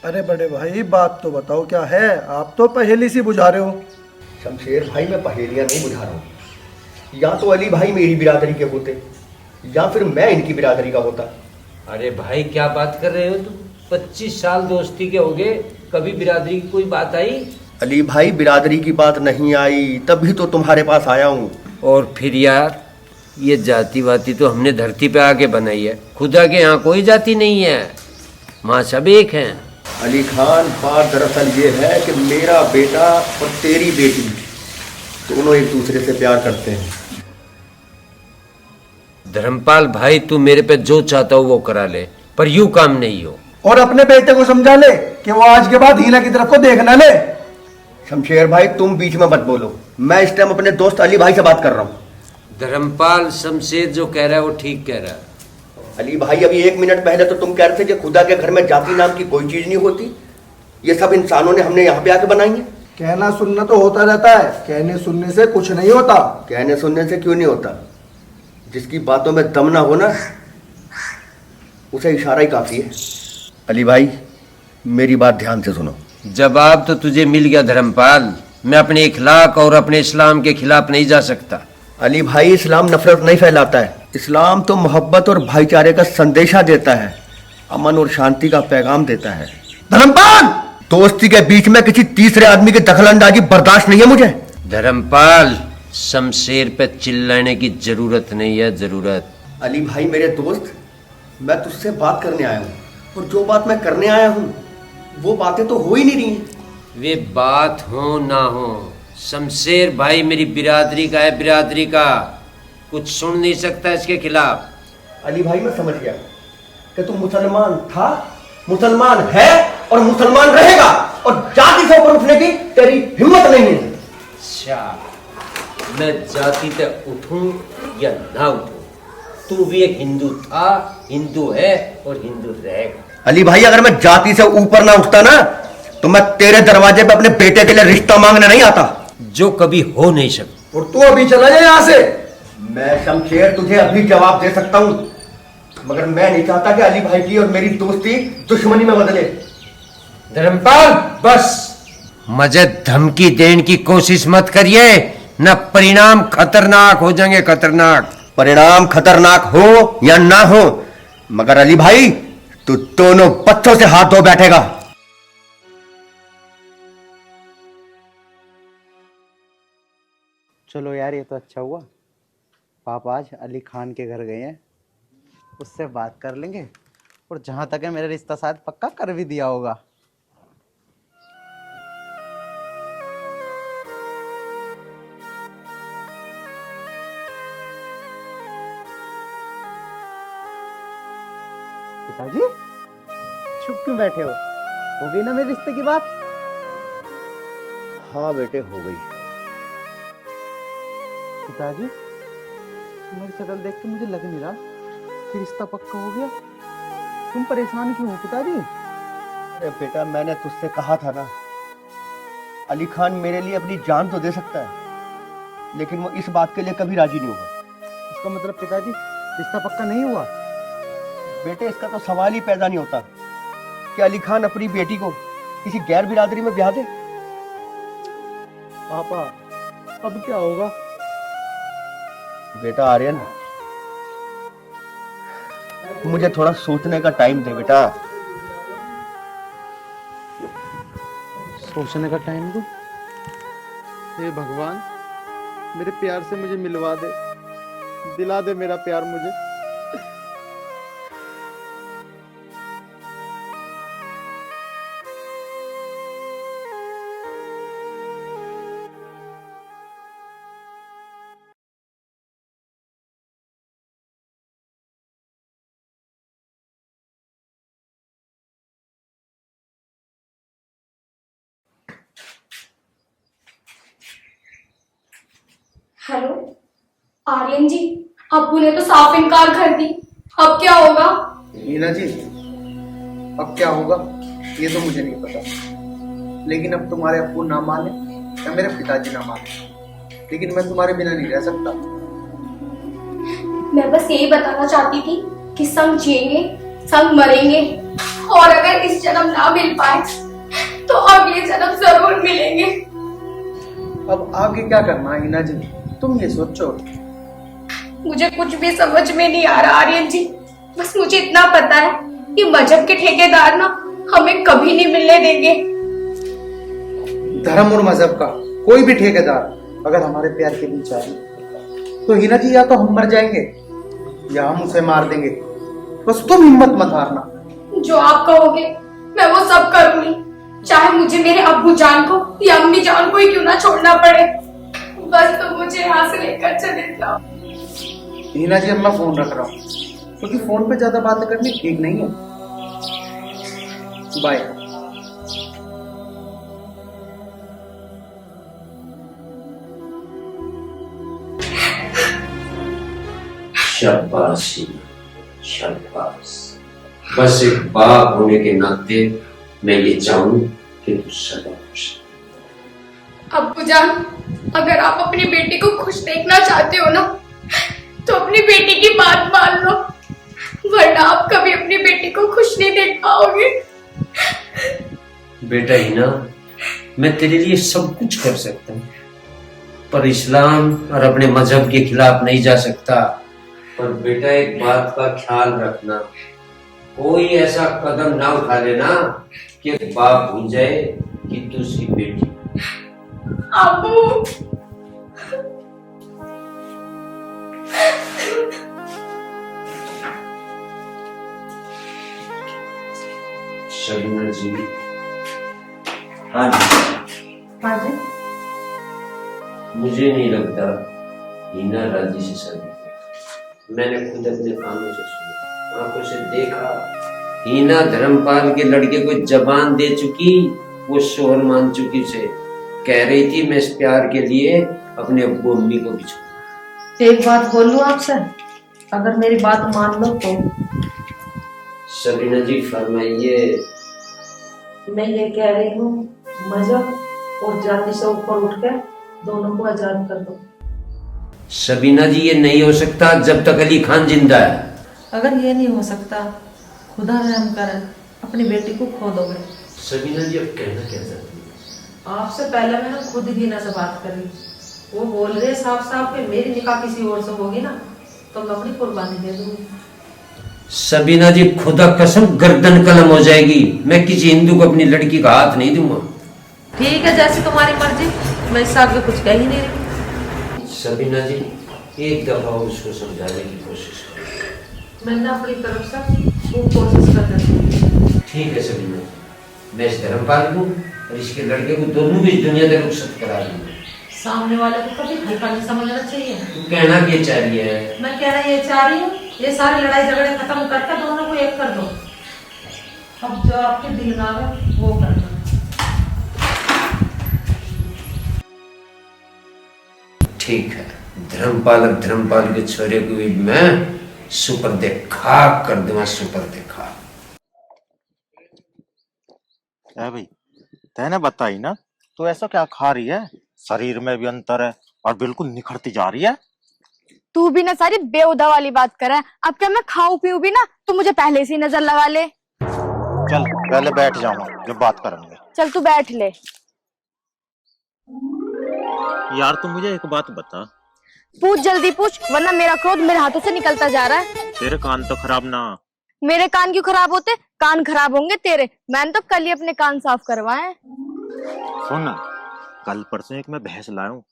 अरे बड़े भाई बात तो बताओ क्या है, आप तो पहेली सी बुझा रहे हो। शमशेर भाई मैं पहेलियां नहीं बुझा रहा हूँ। या तो अली भाई मेरी बिरादरी के होते या फिर मैं इनकी बिरादरी का होता। अरे भाई क्या बात कर रहे हो तुम? 25 साल दोस्ती के हो गए, कभी बिरादरी की कोई बात आई? अली भाई बिरादरी की बात नहीं आई, तभी तो तुम्हारे पास आया हूँ। और फिर यार ये जाति वाति तो हमने धरती पे आके बनाई है, खुदा के यहाँ कोई जाति नहीं है, माँ सब एक हैं। अली खान बात दरअसल ये है कि मेरा बेटा और तेरी बेटी दोनों एक दूसरे से प्यार करते हैं। धर्मपाल भाई तू मेरे पे जो चाहता हो वो करा ले, पर यूं काम नहीं हो। और अपने बेटे को समझा ले कि वो आज के बाद हीना की तरफ को देखना ले। शमशेर भाई तुम बीच में मत बोलो, मैं इस टाइम अपने दोस्त अली भाई से बात कर रहा हूँ। धर्मपाल शमशेर जो कह रहा है वो ठीक कह रहा है। अली भाई अभी 1 मिनट पहले तो तुम कह रहे थे कि खुदा के घर में जाति नाम की कोई चीज नहीं होती, ये सब इंसानों ने हमने यहाँ पे आके बनाई है। कहना सुनना तो होता रहता है, कहने सुनने से कुछ नहीं होता। कहने सुनने से क्यों नहीं होता? जिसकी बातों में दम ना हो ना, उसे इशारा ही काफी है। अली भाई मेरी बात ध्यान से सुनो। जवाब तो तुझे मिल गया धर्मपाल, मैं अपने इखलाक और अपने इस्लाम के खिलाफ नहीं जा सकता। अली भाई इस्लाम नफरत नहीं फैलाता है, इस्लाम तो मोहब्बत और भाईचारे का संदेशा देता है, अमन और शांति का पैगाम देता है। धर्मपाल दोस्ती के बीच में किसी तीसरे आदमी की दखलंदाजी बर्दाश्त नहीं है मुझे। धर्मपाल शमशेर पे चिल्लाने की जरूरत नहीं है, जरूरत। अली भाई मेरे दोस्त, मैं तुझसे बात करने आया हूँ और जो बात मैं करने आया हूँ वो बातें तो हो ही नहीं रही हैं। वे बात हो ना हो, शमशेर भाई मेरी बिरादरी का है, बिरादरी का, कुछ सुन नहीं सकता इसके खिलाफ। अली भाई मैं समझ गया कि तू मुसलमान था, मुसलमान है और मुसलमान रहेगा, और जाति से ऊपर उठने की तेरी हिम्मत नहीं है। अच्छा मैं जाति से उठूं या ना उठूं, तू भी एक हिंदू था, हिंदू है और हिंदू रहेगा। अली भाई अगर मैं जाति से ऊपर ना उठता ना तो मैं तेरे दरवाजे पे अपने बेटे के लिए रिश्ता मांगने नहीं आता, जो कभी हो नहीं सकता। और तू अभी चला जाए यहाँ से। मैं शमशेर तुझे अभी जवाब दे सकता हूँ, मगर मैं नहीं चाहता कि अली भाई की और मेरी दोस्ती दुश्मनी में बदले। धर्मपाल बस मुझे धमकी देने की कोशिश मत करिए, न परिणाम खतरनाक हो जाएंगे, खतरनाक। परिणाम खतरनाक हो या ना हो, मगर अली भाई तू दोनों बच्चों से हाथ धो बैठेगा। चलो यार ये तो अच्छा हुआ, पापा आज अली खान के घर गए हैं, उससे बात कर लेंगे, और जहां तक है मेरा रिश्ता शायद पक्का कर भी दिया होगा। पिताजी चुप क्यों बैठे हो गई ना मेरे रिश्ते की बात? हाँ बेटे हो गई। पिताजी तुम्हारी शक्ल देख के मुझे लग नहीं रहा कि रिश्ता पक्का हो गया। तुम परेशान क्यों हो पिताजी? अरे बेटा मैंने तुझसे कहा था ना, अली खान मेरे लिए अपनी जान तो दे सकता है, लेकिन वो इस बात के लिए कभी राजी नहीं होगा। इसका मतलब पिताजी रिश्ता पक्का नहीं हुआ? बेटे इसका तो सवाल ही पैदा नहीं होता कि अली खान अपनी बेटी को किसी गैर बिरादरी में ब्याह दे। पापा अब क्या होगा? बेटा आर्यन मुझे थोड़ा सोचने का टाइम दे बेटा। सोचने का टाइम दो? हे भगवान मेरे प्यार से मुझे मिलवा दे, दिला दे मेरा प्यार मुझे। हेलो आर्यन जी, अब्बू ने तो साफ इनकार कर दी, अब क्या होगा? मीना जी अब क्या होगा ये तो मुझे नहीं पता, लेकिन अब तुम्हारे अब्बू ना माने या मेरे पिताजी ना माने, लेकिन मैं तुम्हारे बिना नहीं रह सकता। मैं बस यही बताना चाहती थी कि संग जिएंगे, संग मरेंगे और अगर इस जन्म ना मिल पाए तो अगले जन्म जरूर मिलेंगे। अब आगे क्या करना है हिना जी, तुम ये सोचो। मुझे कुछ भी समझ में नहीं आ रहा आर्यन जी। बस मुझे इतना पता है कि मजहब के ठेकेदार ना हमें कभी नहीं मिलने देंगे। धर्म और मजहब का कोई भी ठेकेदार अगर हमारे प्यार के बीच आए तो हिना जी या तो हम मर जाएंगे या हम उसे मार देंगे। बस तुम हिम्मत मत हारना। जो आप कहोगे मैं वो सब करूंगी, चाहे मुझे मेरे अब्बू जान को या अम्मी जान को ही क्यों ना छोड़ना पड़े। बस तुम मुझे यहाँ से लेकर चले जाओ। हिना जी अब मैं फोन रख रहा हूँ क्योंकि फोन पे ज्यादा बातें करनी ठीक नहीं है। बाय। शाबाश हिना, शाबाश। बस एक बाप होने के नाते मैं ये चाहूं कि तू सदा खुश रहे। अब्बू जान, अगर आप अपनी बेटी को खुश देखना चाहते हो ना तो अपनी बेटी की बात मान लो, वरना आप कभी अपनी बेटी को खुश नहीं देख पाओगे। बेटा हिना, मैं तेरे लिए सब कुछ कर सकता हूँ, पर इस्लाम और अपने मजहब के खिलाफ नहीं जा सकता। पर बेटा एक बात का ख्याल रखना, कोई ऐसा कदम ना उठा लेना कि बाप भूल जाए कि तू उसकी बेटी। अब्बू, शबीना जी। हाँ जी। हाँ जी। मुझे नहीं लगता हिना राजी से शादी करेगी। मैंने खुद अपने कानों से सुना, आंखों से देखा। हिना धर्मपाल के लड़के को जबान दे चुकी, वो शोहर मान चुकी उसे। कह रही थी मैं इस प्यार के लिए अपने अब्बू अम्मी को भी छोड़। एक बात बोलूं आपसे, अगर मेरी बात मान लो तो। शबीना जी फरमाइए। मैं ये कह रही हूँ, मजहब और जाति से ऊपर उठकर दोनों को आजाद कर दो। शबीना जी ये नहीं हो सकता जब तक अली खान जिंदा है। अगर ये नहीं हो सकता, खुदा रहम करे, अपनी बेटी को खो दोगे। शबीना जी अब कहना क्या चाहती है? आपसे पहले मैंने खुद हिना से बात करी, वो बोल रहे साफ साफ कि मेरी निकाह किसी और से होगी ना तो मैं अपनी कुर्बानी दे दूंगी। शबीना जी खुदा कसम गर्दन कलम हो जाएगी, मैं किसी हिंदू को अपनी लड़की का हाथ नहीं दूंगा। ठीक है, जैसी तुम्हारी मर्जी, मैं इससे आगे कुछ कह ही नहीं रही। शबीना जी एक दफा उसको समझाने की कोशिश करो। मैंने अपनी तरफ से खूब कोशिश कर दी। ठीक है शबीना, मैं इस धर्मपाल को और इसके लड़के को दोनों भी इस दुनिया से रुखसत करा दूंगा। सामने वाले को कभी हल्का नहीं समझना चाहिए। तू कहना क्या चाह रही है? मैं कहना ये चाह रही हूँ, ये सारी लड़ाई झगड़े खत्म करके दोनों को एक कर दो। अब जो आपके दिल में आवे वो करना। ठीक है, धर्मपाल और धर्मपाल के छोरे को भी मैं सुपर देखा कर दूंगा, सुपर देखा। भाई तैने बताई ना, तो ऐसा क्या खा रही है? शरीर में भी अंतर है और बिल्कुल निखरती जा रही है। तू भी ना सारी बेहुदा वाली बात कर रहा है। अब क्या मैं खाऊं पीऊं भी ना तो मुझे पहले से नजर लगा ले। चल पहले बैठ जाऊंगा, जब बात करेंगे। चल तू बैठ ले। यार तू मुझे एक बात बता। पूछ, जल्दी पूछ, वरना मेरा क्रोध मेरे हाथों से निकलता जा रहा है। तेरे कान तो खराब ना? मेरे कान क्यों खराब होते? कान खराब होंगे तेरे। मैंने तो कल ही अपने कान साफ करवाए। सुन, कल परसों एक मैं भैंस लाया हूँ,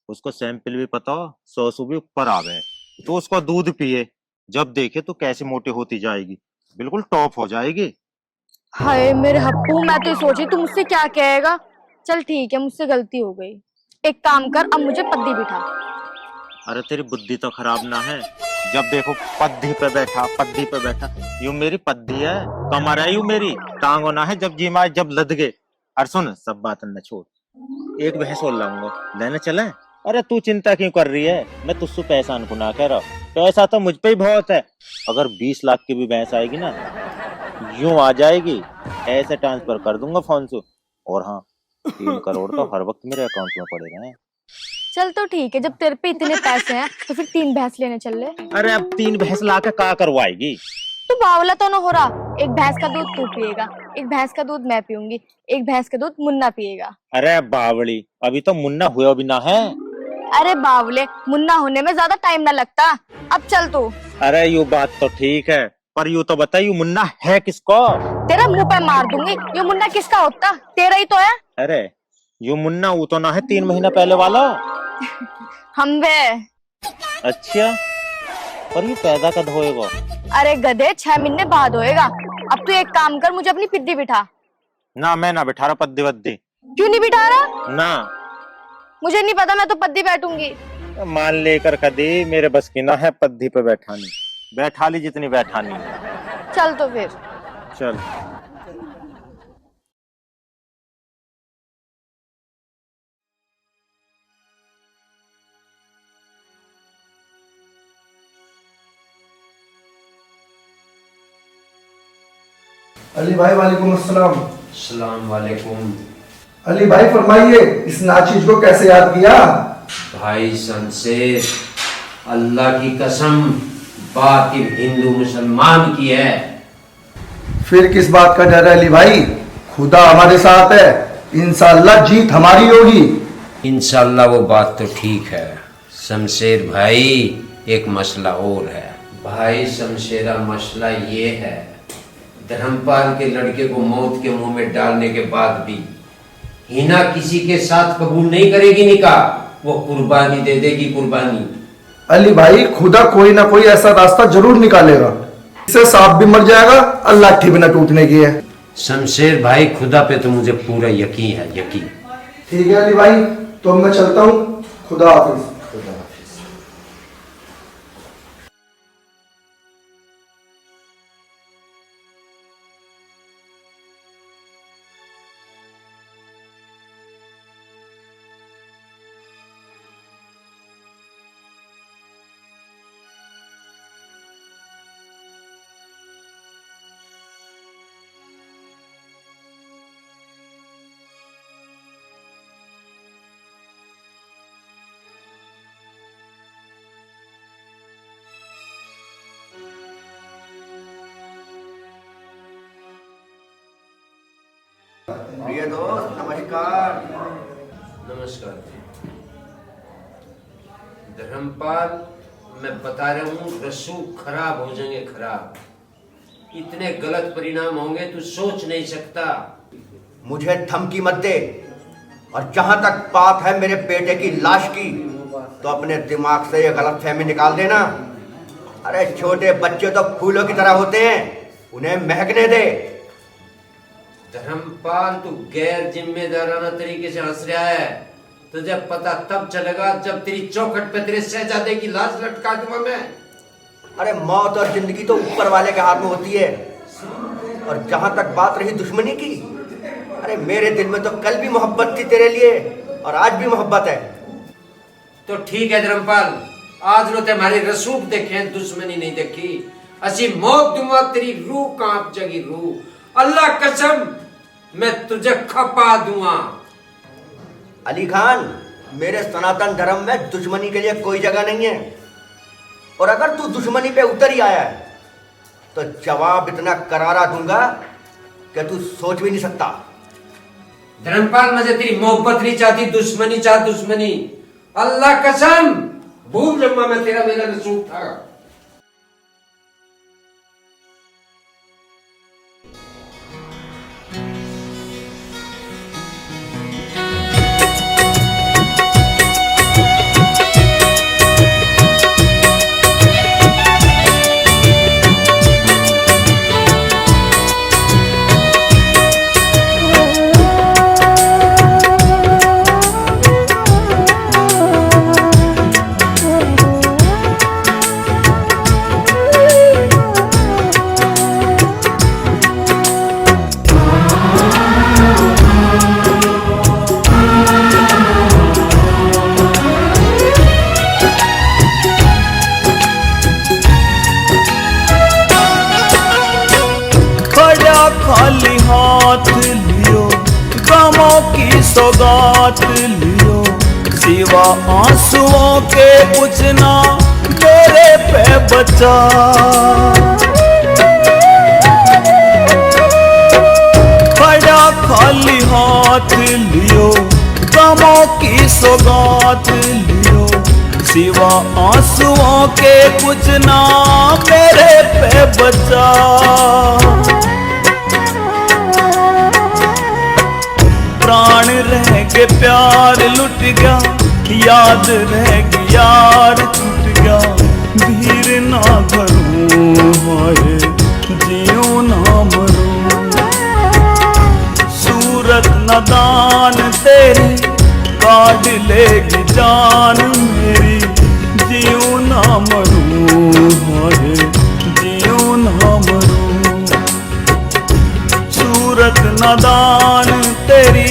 उसको सैंपल भी पता हो, 100 भी ऊपर आ गए। तो उसका दूध पिए, जब देखे तो कैसे मोटी होती जाएगी, बिल्कुल टॉप हो जाएगी। हाय मेरे हप्पू, मैं तो सोची तू मुझसे क्या कहेगा। चल ठीक है, मुझसे गलती हो गई। एक काम कर, अब मुझे पद्दी बिठा। अरे तेरी बुद्धि तो खराब ना है, जब देखो पद्दी पे बैठा, पद्दी पे बैठा। यूं मेरी पद्दी है, कमर है यूं मेरी, टांगो ना है जब जीमा जब लद गए। और सुन, सब बात न छोड़, एक भैंस और लाऊंगा, लेने चले? अरे तू चिंता क्यों कर रही है? मैं तुझसे पैसा को ना कह रहा, पैसा तो मुझ पे ही बहुत है। अगर 20 लाख की भी भैंस आएगी ना, यूं आ जाएगी, ऐसे ट्रांसफर कर दूंगा फोन से। और हाँ, 3 करोड़ तो हर वक्त मेरे अकाउंट में पड़े रहे। चल तो ठीक है, जब तेरे पे इतने पैसे हैं तो फिर 3 भैंस लेने चल ले। अरे अब 3 भैंस ला के क्या करवाएगी? तू बावला तो ना हो रहा। एक भैंस का दूध तू पिएगा, एक भैंस का दूध मैं पीऊंगी, एक भैंस का दूध मुन्ना पिएगा। अरे बावली, अभी तो मुन्ना हुआ भी ना है। अरे बावले, मुन्ना होने में ज्यादा टाइम ना लगता। अब चल तू। अरे यू बात तो ठीक है, पर यू तो बता, यू मुन्ना है किसको? तेरा मुंह पे मार दूंगी। ये मुन्ना किसका होता? तेरा ही तो है। अरे यू मुन्ना वो तो ना है 3 महीना पहले वाला। हम वे। अच्छा, पर यू पैदा कब होएगा? अरे गधे, 6 महीने बाद होएगा। अब तू एक काम कर, मुझे अपनी पिद्दी बिठा। ना मैं ना बिठा रहा पद्दी वद्दी। क्यों नहीं बिठा रहा? ना मुझे नहीं पता, मैं तो पद्दी बैठूंगी। मान लेकर कदी मेरे बस की ना है पद्दी पे बैठानी। बैठा ली जितनी बैठानी। चल तो फिर। चल। अली भाई वालेकुम अस्सलाम। अस्सलाम वालेकुम। अली भाई फरमाइए, इस नाचीज को कैसे याद किया? भाई शमशेर, अल्लाह की कसम, बात हिंदू मुसलमान की है। फिर किस बात का डर है अली भाई? खुदा हमारे साथ है, इंशाअल्लाह जीत हमारी होगी। इंशाअल्लाह वो बात तो ठीक है शमशेर भाई, एक मसला और है। भाई शमशेरा, मसला ये है, धर्मपाल के लड़के को मौत के मुंह में डालने के बाद भी हिना किसी के साथ कबूल नहीं करेगी निकाह। वो कुर्बानी दे देगी, कुर्बानी। अली भाई खुदा कोई ना कोई ऐसा रास्ता जरूर निकालेगा। इससे सांप भी मर जाएगा, अल्लाह भी ना टूटने की है। शमशेर भाई, खुदा पे तो मुझे पूरा यकीन है, यकीन। ठीक है अली भाई, तो मैं चलता हूँ। खुदा हाफिज। खुदा हाफिज। प्रिय दोस्त नमस्कार। नमस्कार। धर्मपाल, मैं बता रहा हूँ, रसूख खराब हो जाएंगे, खराब। इतने गलत परिणाम होंगे तू सोच नहीं सकता। मुझे धमकी मत दे, और जहां तक बात है मेरे बेटे की लाश की, तो अपने दिमाग से ये गलत फहमी निकाल देना। अरे छोटे बच्चे तो फूलों की तरह होते हैं, उन्हें महकने दे। धर्मपाल, तू गैर जिम्मेदाराना तरीके से हंस रहा है। तुझे पता तब चलेगा जब तेरी चौखट पे तेरे शहजादे की लाश लटका दूंगा मैं। अरे मौत और जिंदगी तो ऊपर वाले के हाथ में होती है। और जहां तक बात रही दुश्मनी की, अरे मेरे दिल में तो कल भी मोहब्बत थी तेरे लिए, और आज भी मोहब्बत है। तो ठीक है धर्मपाल, आज रो तुम्हारी रसूख देखे, दुश्मनी नहीं देखी। असी मौत दूंगा, तेरी रूह कांप जाएगी, रूह। अल्लाह कसम, मैं तुझे खपा दूंगा। अली खान, मेरे सनातन धर्म में दुश्मनी के लिए कोई जगह नहीं है। और अगर तू दुश्मनी पे उतर ही आया है, तो जवाब इतना करारा दूंगा कि तू सोच भी नहीं सकता। धर्मपाल, मुझे तेरी मोहब्बत नहीं चाहती, दुश्मनी चाह, दुश्मनी। अल्लाह कसम, भूल जाऊंगा मैं तेरा मेरा रसूख था। खाली हाथ लियो, गमों की सौगात लियो, सिवा आंसुओं के कुछ ना मेरे पे बचा। सौगात लियो, सिवा आंसुओं के कुछ ना मेरे पे बचा। प्राण रह गए प्यार लुट गया, याद रहेगी यार छूट गया। धीर ना धरूं हाय जियो ना मरूं, सूरत नादान तेरी काट लेगी जान मेरी। जियो ना मरूं हाय जियो ना मरूं, सूरत नादान तेरी।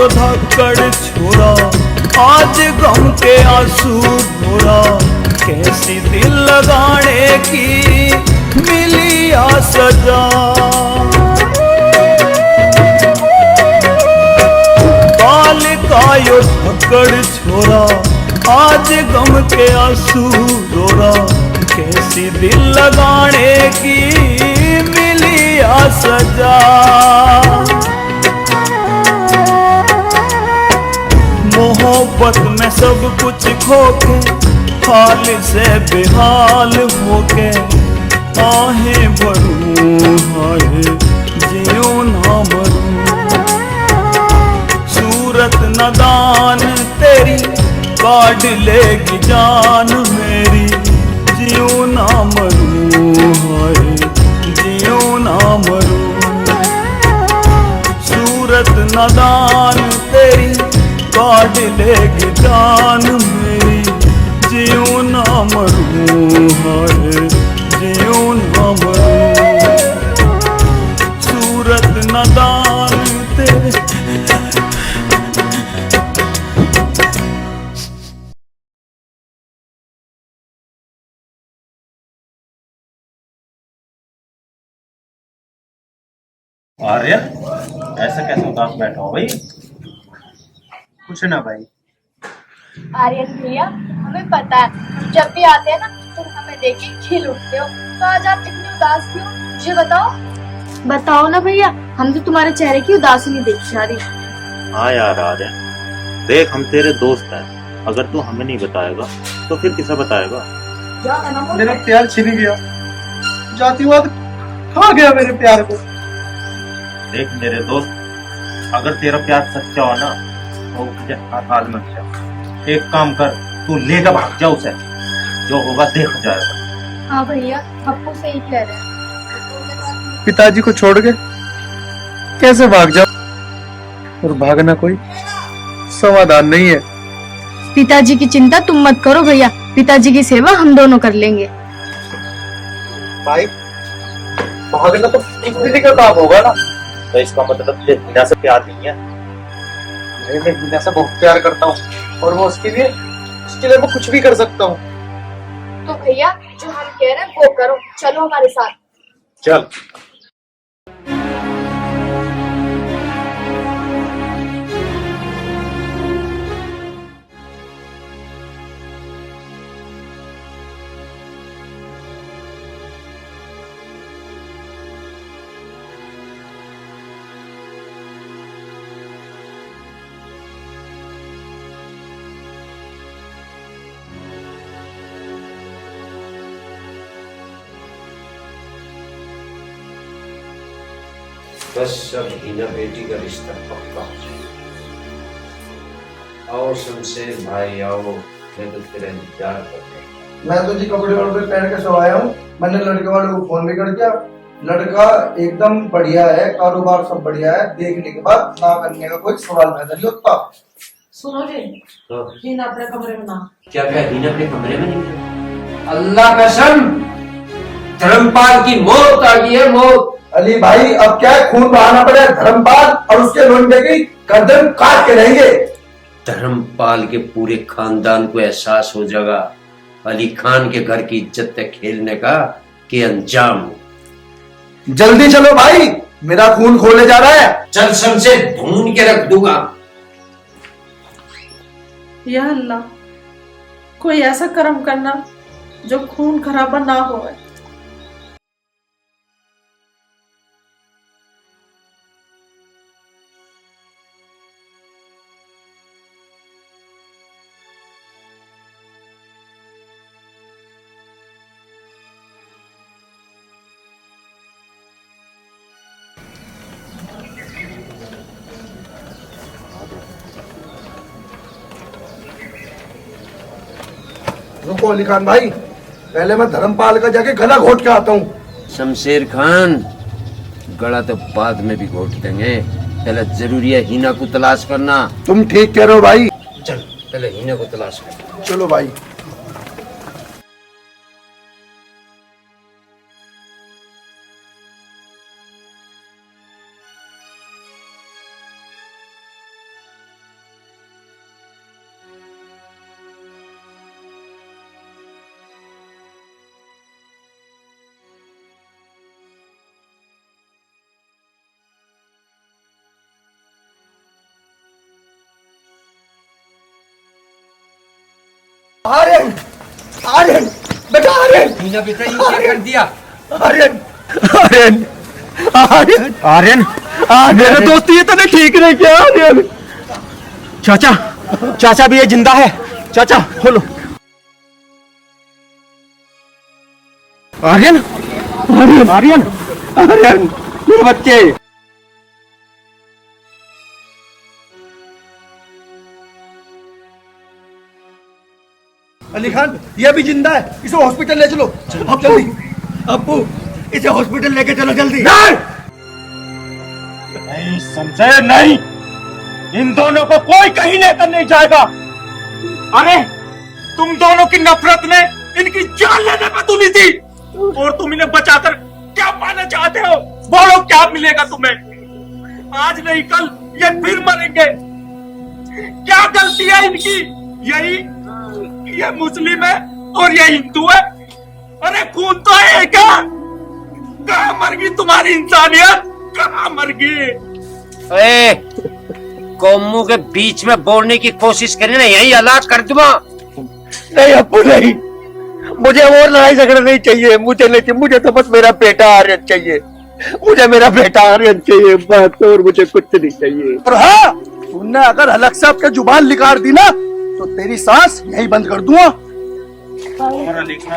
धक्कड़ छोरा आज गम के आंसू भोरा, कैसी दिल लगाने की मिली आ सजा। काल का यो धक्कड़ छोरा आज गम के आंसू रोरा, कैसी दिल लगाने की मिली आ सजा। मोहब्बत में सब कुछ खो के हाल से बेहाल होके, आहें भरूं हाय जियो ना मरूं, सूरत नादान तेरी काट लेगी जान मेरी। जियो ना मरूं हाय जियो ना मरूं, सूरत नादान तेरी काट लेगी जान मेरी। जियो ना मरूं हाय जियो ना मरूं, सूरत नादान तेरी। आर्य ऐसा कैसे उदास बैठा हो भाई? कुछ ना भाई। आर्यन भैया हमें पता है, हम जब भी आते हैं ना तुम हमें देख के खिल उठते हो, तो आज आप इतने उदास क्यों? मुझे बताओ। बताओ ना भैया, हम तो तुम्हारे चेहरे की उदासी नहीं देख पा रही। हाँ यार आर्यन, देख हम तेरे दोस्त हैं, अगर तू हमें नहीं बताएगा तो फिर किसे बताएगा? मेरा प्यार छिन गया, जातिवाद खा गया मेरे प्यार को। देख मेरे दोस्त, अगर तेरा प्यार सच्चा हो ना तो मुझे हाथ मत जा। एक काम कर, तू लेकर भाग जा उसे, जो होगा देख जाएगा। हाँ भैया, पप्पू सही कह रहे हैं। पिताजी को छोड़ के कैसे भाग जाओ? और भागना कोई समाधान नहीं है। पिताजी की चिंता तुम मत करो भैया, पिताजी की सेवा हम दोनों कर लेंगे। भाई भागना तो एक दीदी का काम होगा ना, तो इसका मतलब मुझे हीना से प्यार नहीं है। मैं हीना से बहुत प्यार करता हूँ और वो उसके लिए मैं कुछ भी कर सकता हूँ। तो भैया जो हम कह रहे हैं वो करो, चलो हमारे साथ। चल। बस अब हीना बेटी का रिश्ता पक्का। आओ शमशेर भाई आओ, मैं तो तेरा इंतजार कर रहा हूँ। मैं तो जी कपड़े वपड़े पहन के सो आया हूँ। मैंने लड़के वाले को फोन भी कर दिया, लड़का एकदम बढ़िया है, कारोबार सब बढ़िया है, देखने के बाद ना करने का कोई सवाल पैदा नहीं होता। सुनो जी, हीना अपने कमरे में ना। क्या क्या हीना अपने कमरे में नहीं है? अल्लाह कसम, धर्मपाल की मौत आ गई है, मौत। अली भाई अब क्या है, खून बहाना पड़े, धर्मपाल और उसके लोंडे की गर्दन काट के रहेंगे। धर्मपाल के पूरे खानदान को एहसास हो जाएगा अली खान के घर की इज्जत तक खेलने का कि अंजाम। जल्दी चलो भाई, मेरा खून खोले जा रहा है। चल शमशेर, ढूंढ के रख दूंगा। या अल्लाह, कोई ऐसा कर्म करना जो खून खराबा ना हो। रुको अली खान भाई, पहले मैं धर्मपाल का जाके गला घोट के आता हूँ। शमशेर खान, गला तो बाद में भी घोट देंगे, पहले जरूरी है हीना को तलाश करना। तुम ठीक कह रहे हो भाई। चल पहले हीना को तलाश कर। चलो भाई। आर्यन, आर्यन, बेटा आर्यन, हीना बेटा ये क्या कर दिया? आर्यन, आर्यन, आर्यन, आर्यन, मेरे दोस्त ये तो ठीक नहीं किया आर्यन। चाचा, चाचा भी ये जिंदा है, चाचा खोलो। आर्यन, आर्यन, आर्यन, आर्यन, मेरे बच्चे। अली खान ये भी जिंदा है, इसे हॉस्पिटल ले चलो। अब जल्दी, अब्बू इसे हॉस्पिटल लेके चलो जल्दी। नहीं शमशेर नहीं, इन दोनों को कोई कहीं लेकर नहीं जाएगा। अरे तुम दोनों की नफरत ने इनकी जान लेने पर तुली थी, और तुम इन्हें बचाकर क्या पाना चाहते हो? बोलो क्या मिलेगा तुम्हें? आज नहीं कल ये फिर मरेंगे। क्या गलती है इनकी? यही ये मुस्लिम है और ये हिंदू है। अरे खून तो है क्या? कहाँ मर गई तुम्हारी इंसानियत? कहाँ मर गई? कौमों के बीच में बोलने की कोशिश करें ना, यही हलाक कर दूंगा। नहीं अब्बू नहीं, मुझे और लड़ाई झगड़ा नहीं चाहिए, मुझे नहीं चाहिए, मुझे तो बस मेरा बेटा आर्यन चाहिए, मुझे मेरा बेटा आर्यन चाहिए बस, और मुझे कुछ नहीं चाहिए। और हाँ, तुमने अगर हलक से आपके जुबान निकाल दी ना तो तेरी सांस यही बंद कर दूंगा। हमारा लिखना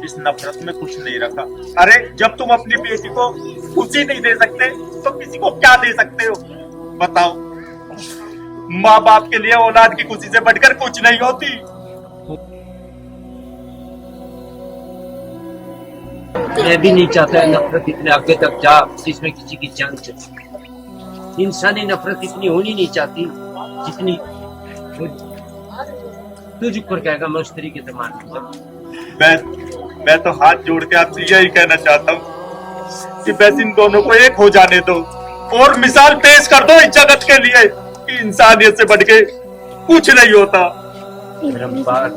इस नफरत में कुछ नहीं रखा। अरे जब तुम अपनी बेटी को खुशी नहीं दे सकते तो किसी को क्या दे सकते हो? बताओ, माँ बाप के लिए औलाद की खुशी से बढ़कर कुछ नहीं होती। मैं भी नहीं चाहता नफरत इतने आगे तक जा जिसमें किसी की जान चले। इंसानी नफरत इतनी होनी नहीं चाहती जितनी तुझ ऊपर कहेगा मैं उस तरीके से मान लूंगा। मैं तो हाथ जोड़ के आपसे यही कहना चाहता हूँ कि बस इन दोनों को एक हो जाने दो और मिसाल पेश कर दो इस जगत के लिए कि इंसानियत से बढ़ के कुछ नहीं होता। धर्मपाल,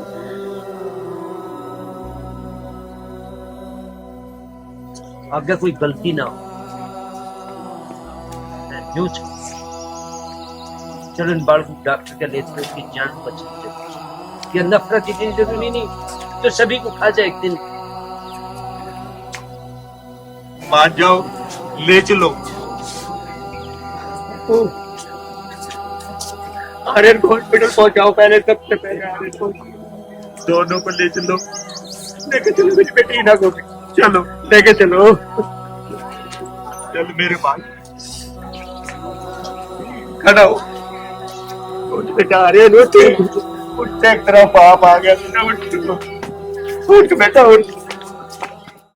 अगर कोई गलती ना हो जो चलो इन बाल को डॉक्टर के ले चलो, उसकी जान बचनी। ये नफरत इतनी जरूरी नहीं तो सभी को खा जाए एक दिन। मान जाओ, ले चलो। अरे हॉस्पिटल पहुंचाओ पहले, सबसे पहले आर्यन को। दोनों को ले चलो, लेके चलो मेरी बेटी हिना को। चलो लेके चलो, चल मेरे भाई खड़ा हो। उठ बेटा आर्यन, उठ। उठ, एक तरफ बाप आ गया। उठ बेटा, उठ।